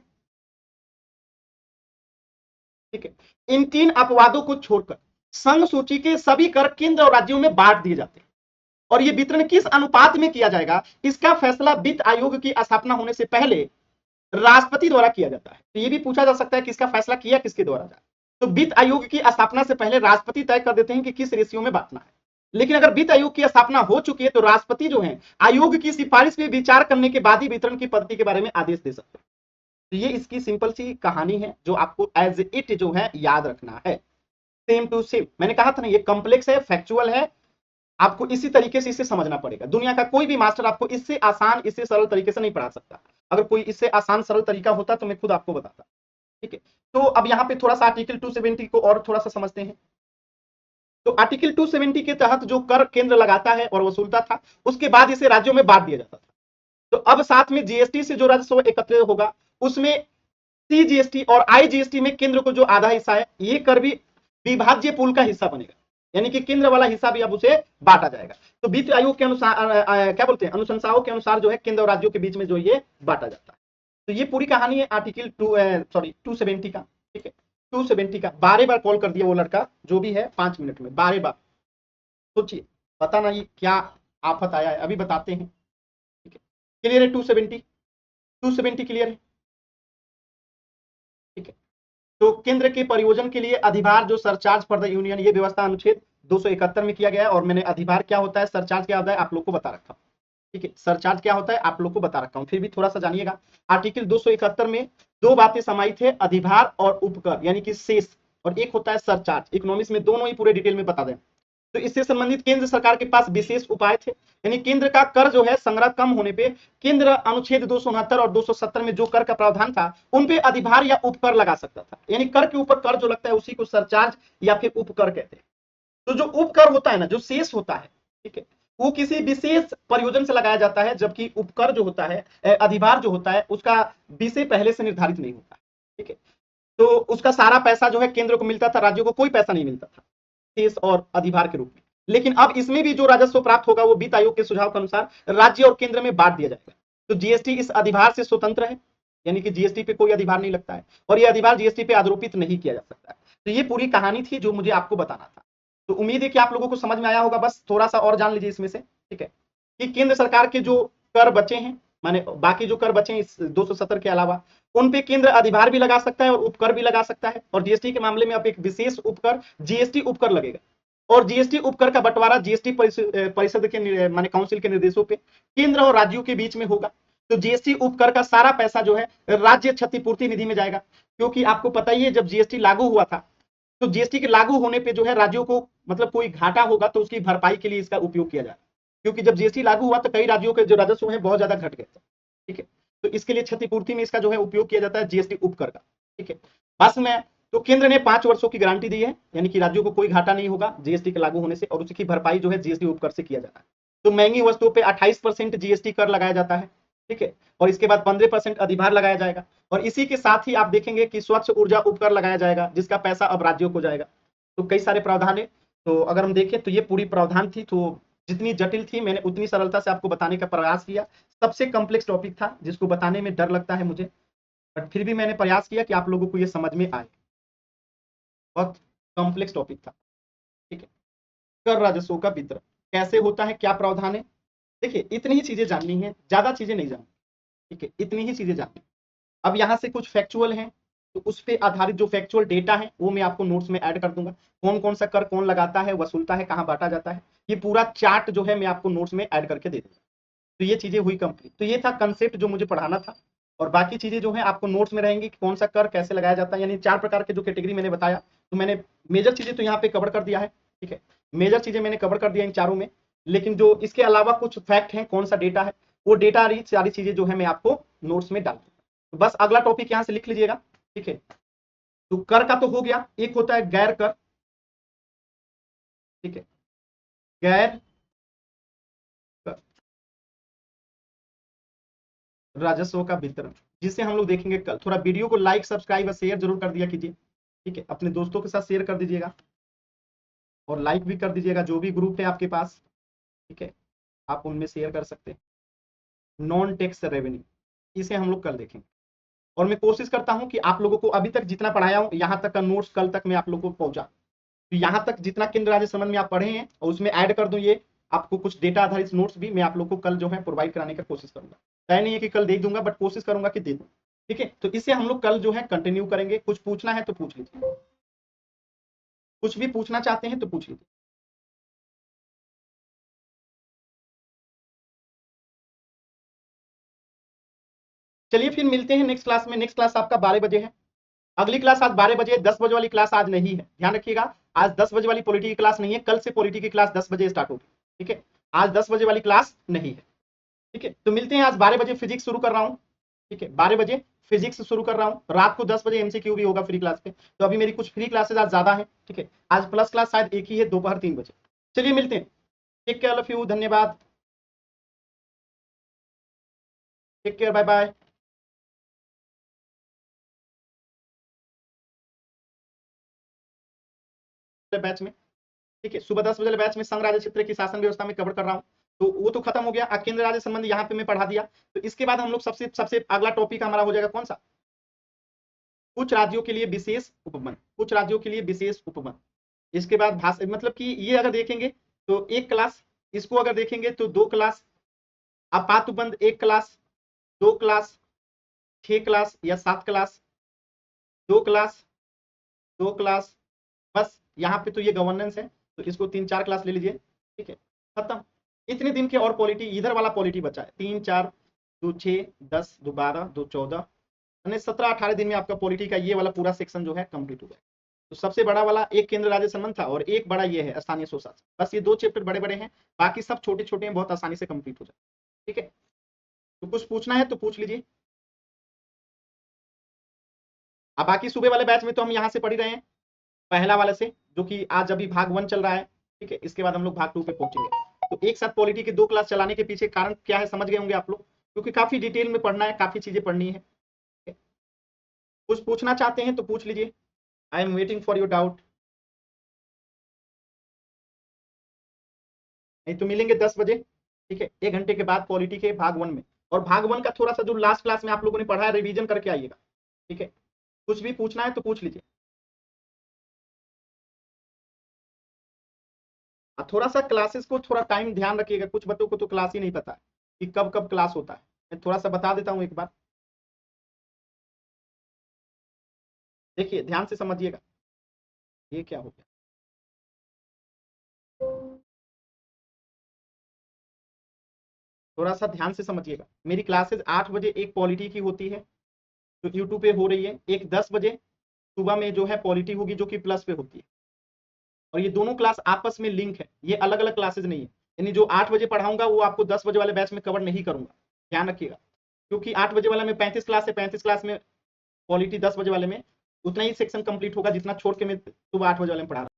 ठीक है, इन 3 अपवादों को छोड़कर संघ सूची के सभी कर केंद्र और राज्यों में बांट दिए जाते हैं। और ये वितरण किस अनुपात में किया जाएगा, इसका फैसला वित्त आयोग की स्थापना होने से पहले राष्ट्रपति द्वारा किया जाता है। तो ये भी पूछा जा सकता है कि इसका फैसला किया किसके द्वारा जाए, तो वित्त आयोग की स्थापना से पहले राष्ट्रपति तय कर देते हैं कि किस रेशियो में बांटना है। लेकिन अगर वित्त आयोग की स्थापना हो चुकी है तो राष्ट्रपति जो है आयोग की सिफारिश पे विचार करने के बाद ही वितरण की पद्धति के बारे में आदेश दे सकते हैं। तो ये इसकी सिंपल सी कहानी है जो आपको एज इट जो है याद रखना है, सेम टू सेम। मैंने कहा था ना ये कॉम्प्लेक्स है, फैक्चुअल है, आपको इसी तरीके से इसे समझना पड़ेगा। दुनिया का कोई भी मास्टर आपको इससे आसान, इससे सरल तरीके से नहीं पढ़ा सकता। अगर कोई इससे आसान सरल तरीका होता तो मैं खुद आपको बताता, ठीक है। तो अब यहाँ पे थोड़ा सा आर्टिकल 270 को और थोड़ा सा समझते हैं। तो आर्टिकल 270 के तहत जो कर केंद्र लगाता है और वसूलता था, उसके बाद इसे राज्यों में बांट दिया जाता था। तो अब साथ में जीएसटी से जो राजस्व एकत्रित होगा उसमें सीजीएसटी और आईजीएसटी में केंद्र को जो आधा हिस्सा है, ये कर भी विभाज्य पूल का हिस्सा बनेगा, यानी कि केंद्र वाला हिस्सा भी अब उसे बांटा जाएगा। तो वित्त आयोग के अनुसार क्या बोलते हैं, अनुशंसाओं के अनुसार जो है केंद्र और राज्यों के बीच में जो ये बांटा जाता है। तो ये पूरी कहानी है आर्टिकल 270 का, ठीक है। 270 का 12 बार कॉल कर दिया वो लड़का जो भी है 5 मिनट में 12 बार। सोचिए, पता नहीं क्या आफत आया है, अभी बताते हैं, ठीक है। क्लियर है 270 क्लियर है, ठीक है। तो केंद्र के परियोजन के लिए अधिभार जो सरचार्ज फॉर द यूनियन, ये व्यवस्था अनुच्छेद 271 में किया गया है। और मैंने अधिभार क्या होता है, सरचार्ज क्या होता है आप लोग को बता रखा हूं, ठीक है। सरचार्ज क्या होता है आप लोग को बता रखा हूं, फिर भी थोड़ा सा जानिएगा। आर्टिकल 271 में 2 बातें समाहित है, अधिभार और उपकर यानी कि शेष, और एक होता है सरचार्ज। इकोनॉमिक्स में दोनों ही पूरे डिटेल में बता दें। तो इससे संबंधित केंद्र सरकार के पास विशेष उपाय थे, यानी केंद्र का कर जो है संग्रह कम होने पे केंद्र अनुच्छेद 269 और 270 में जो कर का प्रावधान था उन पे अधिभार या उपकर लगा सकता था। यानी कर के ऊपर कर जो लगता है उसी को सरचार्ज या फिर उपकर कहते हैं। तो जो उपकर होता है ना, जो शेष होता है, ठीक है, वो किसी विशेष प्रयोजन से लगाया जाता है, जबकि उपकर जो होता है, अधिभार जो होता है, उसका विषय पहले से निर्धारित नहीं होता, ठीक है। तो उसका सारा पैसा जो है केंद्र को मिलता था, राज्यों को कोई पैसा नहीं मिलता था शेष और अधिभार के रूप में। लेकिन अब इसमें भी जो राजस्व प्राप्त होगा वो वित्त आयोग के सुझाव के अनुसार राज्य और केंद्र में बांट दिया जाएगा। तो जीएसटी इस अधिभार से स्वतंत्र है, यानी कि जीएसटी पे कोई अधिभार नहीं लगता है, और ये अधिभार जीएसटी पे आरोपित नहीं किया जा सकता है। तो ये पूरी कहानी थी जो मुझे आपको बताना था। तो उम्मीद है कि आप लोगों को समझ में आया होगा। बस थोड़ा सा और जान लीजिए इसमें से, ठीक है, कि केंद्र सरकार के जो कर बचे हैं, माने बाकी जो कर बचे हैं इस 270 के अलावा, उन पे केंद्र अधिभार भी लगा सकता है और उपकर भी लगा सकता है। और जीएसटी के मामले में अब एक विशेष उपकर जीएसटी उपकर लगेगा, और जीएसटी उपकर का बंटवारा जीएसटी परिषद के माने काउंसिल के निर्देशों पे केंद्र और राज्यों के बीच में होगा। तो जीएसटी उपकर का सारा पैसा जो है राज्य क्षतिपूर्ति निधि में जाएगा, क्योंकि आपको पता ही है जब जीएसटी लागू हुआ था तो जीएसटी के लागू होने पे जो है राज्यों को मतलब कोई घाटा होगा तो उसकी भरपाई के लिए इसका उपयोग किया जाएगा। क्योंकि जब जीएसटी लागू हुआ तो कई राज्यों के जो राजस्व है बहुत ज्यादा घट गए थे, ठीक है। तो इसके लिए क्षतिपूर्ति में इसका जो है उपयोग किया जाता है जीएसटी उपकर का, ठीक है। बस में तो केंद्र ने 5 वर्षों की गारंटी दी है, यानी कि राज्यों को कोई घाटा नहीं होगा जीएसटी के लागू होने से, और उसकी भरपाई जो है जीएसटी उपकर से किया जाता है। तो महंगी वस्तुओं पे 28% जीएसटी कर लगाया जाता है, ठीक है, और इसके बाद 15% अधिभार लगाया जाएगा। और इसी के साथ ही आप देखेंगे कि स्वच्छ ऊर्जा उपकर लगाया जाएगा, जिसका पैसा अब राज्यों को जाएगा। तो कई सारे प्रावधान है। तो अगर हम देखें तो ये पूरी प्रावधान थी, तो जितनी जटिल थी मैंने उतनी सरलता से आपको बताने का प्रयास किया। सबसे कॉम्प्लेक्स टॉपिक था जिसको बताने में डर लगता है मुझे, बट फिर भी मैंने प्रयास किया कि आप लोगों को ये समझ में आए। बहुत कॉम्प्लेक्स टॉपिक था, ठीक है। कर राजस्व का वितरण कैसे होता है, क्या प्रावधान है, देखिए इतनी ही चीजें जाननी है, ज्यादा चीजें नहीं जाननी, ठीक है, इतनी ही चीजें जाननी। अब यहाँ से कुछ फैक्चुअल हैं, तो उस पे आधारित जो फैक्चुअल डेटा है वो मैं आपको नोट्स में ऐड कर दूंगा। कौन कौन सा कर कौन लगाता है, वसूलता है, कहाँ बांटा जाता है, ये पूरा चार्ट जो है मैं आपको नोट्स में ऐड करके दे दूंगा। तो ये चीजें हुई कंप्लीट। तो ये था कंसेप्ट जो मुझे पढ़ाना था, और बाकी चीजें जो है आपको नोट्स में रहेंगी कि कौन सा कर कैसे लगाया जाता है। यानी 4 प्रकार के जो कैटेगरी मैंने बताया, तो मैंने मेजर चीजें तो यहाँ पे कवर कर दिया है, ठीक है, मेजर चीजें मैंने कवर कर दिया इन चारों में। लेकिन जो इसके अलावा कुछ फैक्ट है, कौन सा डेटा है, वो डेटा सारी चीजें जो है मैं आपको नोट्स में डाल दूंगा। तो बस अगला टॉपिक यहाँ से लिख लीजिएगा, ठीक है। तो कर का तो हो गया, एक होता है गैर कर, ठीक है, गैर कर राजस्व का वितरण, जिसे हम लोग देखेंगे कल। थोड़ा वीडियो को लाइक सब्सक्राइब और शेयर जरूर कर दिया कीजिए, ठीक है, अपने दोस्तों के साथ शेयर कर दीजिएगा और लाइक भी कर दीजिएगा जो भी ग्रुप है आपके पास, ठीक है। आप उनमें शेयर कर सकते हैं। नॉन टैक्स रेवेन्यू, इसे हम लोग कल देखेंगे। और मैं कोशिश करता हूं कि आप लोगों को अभी तक जितना पढ़ाया हूं यहां तक का नोट्स कल तक मैं आप लोगों को पहुंचा, तो यहां तक जितना केंद्र राज्य संबंध में आप पढ़े हैं और उसमें ऐड कर दूं ये आपको कुछ डेटा आधारित नोट्स भी मैं आप लोग को कल जो है प्रोवाइड कराने का कोशिश करूंगा। तय नहीं है कि कल दे दूंगा, बट कोशिश करूंगा कि दे दूं। ठीक है, तो इसे हम लोग कल जो है कंटिन्यू करेंगे। कुछ पूछना है तो पूछ लीजिए, कुछ भी पूछना चाहते हैं तो पूछ लीजिए। चलिए फिर मिलते हैं नेक्स्ट क्लास में। नेक्स्ट क्लास आपका 12 बजे है। अगली क्लास आज 12 बजे, 10 बजे वाली क्लास आज नहीं है, ध्यान रखिएगा। आज 10 बजे वाली पॉलिटी की क्लास नहीं है, कल से पॉलिटी की क्लास 10 बजे स्टार्ट होगी। ठीक है, आज 10 बजे वाली क्लास नहीं है। ठीक है, तो मिलते हैं आज 12 बजे। फिजिक्स शुरू कर रहा हूँ। ठीक है, 12 बजे फिजिक्स शुरू कर रहा हूँ। रात को 10 बजे एमसीक्यू भी होगा फ्री क्लास पे। तो अभी मेरी कुछ फ्री क्लासेस आज ज्यादा है। ठीक है, आज प्लस क्लास शायद एक ही है, दोपहर 3 बजे। चलिए मिलते हैं। टेक केयर ऑफ यू, धन्यवाद। Take care, bye bye. Batch में, ठीक है, सुबह 10 बजे वाले बैच में संघ राज्य क्षेत्र की शासन व्यवस्था में कवर कर रहा हूँ। तो वो तो खत्म हो गया। केंद्र राज्य संबंध यहाँ पे मैं पढ़ा दिया। तो इसके बाद हम लोग सबसे सबसे अगला टॉपिक हमारा हो जाएगा कौन सा? कुछ राज्यों के लिए विशेष उपबंध, कुछ राज्यों के लिए विशेष उपबंध। इसके बाद भाषा, मतलब कि ये अगर देखेंगे तो एक क्लास, इसको अगर देखेंगे तो 2 क्लास, आपात उपबंध 1 क्लास, 2 क्लास, 6 क्लास या 7 क्लास, 2 क्लास, 2 क्लास, बस यहाँ पे तो ये गवर्नेंस है, तो इसको 3-4 क्लास ले लीजिए। ठीक है, खत्म। इतने दिन के और पॉलिटी, इधर वाला पॉलिटी बचा है 3 4 2 6 10 2 12 2 14, यानी 17-18 दिन में आपका पॉलिटी का ये वाला पूरा सेक्शन जो है कंप्लीट हो गया। तो सबसे बड़ा वाला एक केंद्र राज्य संबंध था और एक बड़ा ये है स्थानीय स्वशासन। बस ये 2 चैप्टर बड़े बड़े हैं, बाकी सब छोटे छोटे हैं, बहुत आसानी से कंप्लीट हो जाए। ठीक है, तो कुछ पूछना है तो पूछ लीजिए। अब बाकी सुबह वाले बैच में तो हम यहाँ से पढ़ ही रहे हैं, पहला वाले से, जो कि आज अभी भाग 1 चल रहा है। ठीक है, इसके बाद हम लोग भाग 2 पे पहुंचेंगे। तो एक साथ पॉलिटी की 2 क्लास चलाने के पीछे कारण क्या है समझ गए होंगे आप लोग, क्योंकि काफी डिटेल में पढ़ना है, काफी चीजें पढ़नी है। कुछ पूछना चाहते हैं तो पूछ लीजिए। I am waiting for your doubt. नहीं तो मिलेंगे 10 बजे। ठीक है, 1 घंटे के बाद पॉलिटी के भाग 1 में। और भाग 1 का थोड़ा सा जो लास्ट क्लास में आप लोगों ने पढ़ा है रिवीजन करके आइएगा। ठीक है, कुछ भी पूछना है तो पूछ लीजिए। थोड़ा सा क्लासेस को थोड़ा टाइम ध्यान रखिएगा, कुछ बच्चों को तो क्लास ही नहीं पता है कि कब कब क्लास होता है। मैं थोड़ा सा बता देता हूँ एक बार, देखिए ध्यान से समझिएगा। ये क्या हो गया? थोड़ा सा ध्यान से समझिएगा। मेरी क्लासेस 8 बजे एक पॉलिटी की होती है जो यूट्यूब पे हो रही है, एक 10 बजे सुबह में जो है पॉलिटी होगी जो कि प्लस पे होती है। और ये दोनों क्लास आपस में लिंक है, ये अलग अलग क्लासेज नहीं है। यानी जो 8 बजे पढ़ाऊंगा वो आपको 10 बजे वाले बैच में कवर नहीं करूंगा, ध्यान रखिएगा। क्योंकि 8 बजे वाला में 35 क्लास है, 35 क्लास में पॉलिटी 10 बजे वाले में उतना ही सेक्शन कंप्लीट होगा जितना छोड़ के मैं सुबह 8 बजे वाले में पढ़ा रहा हूं।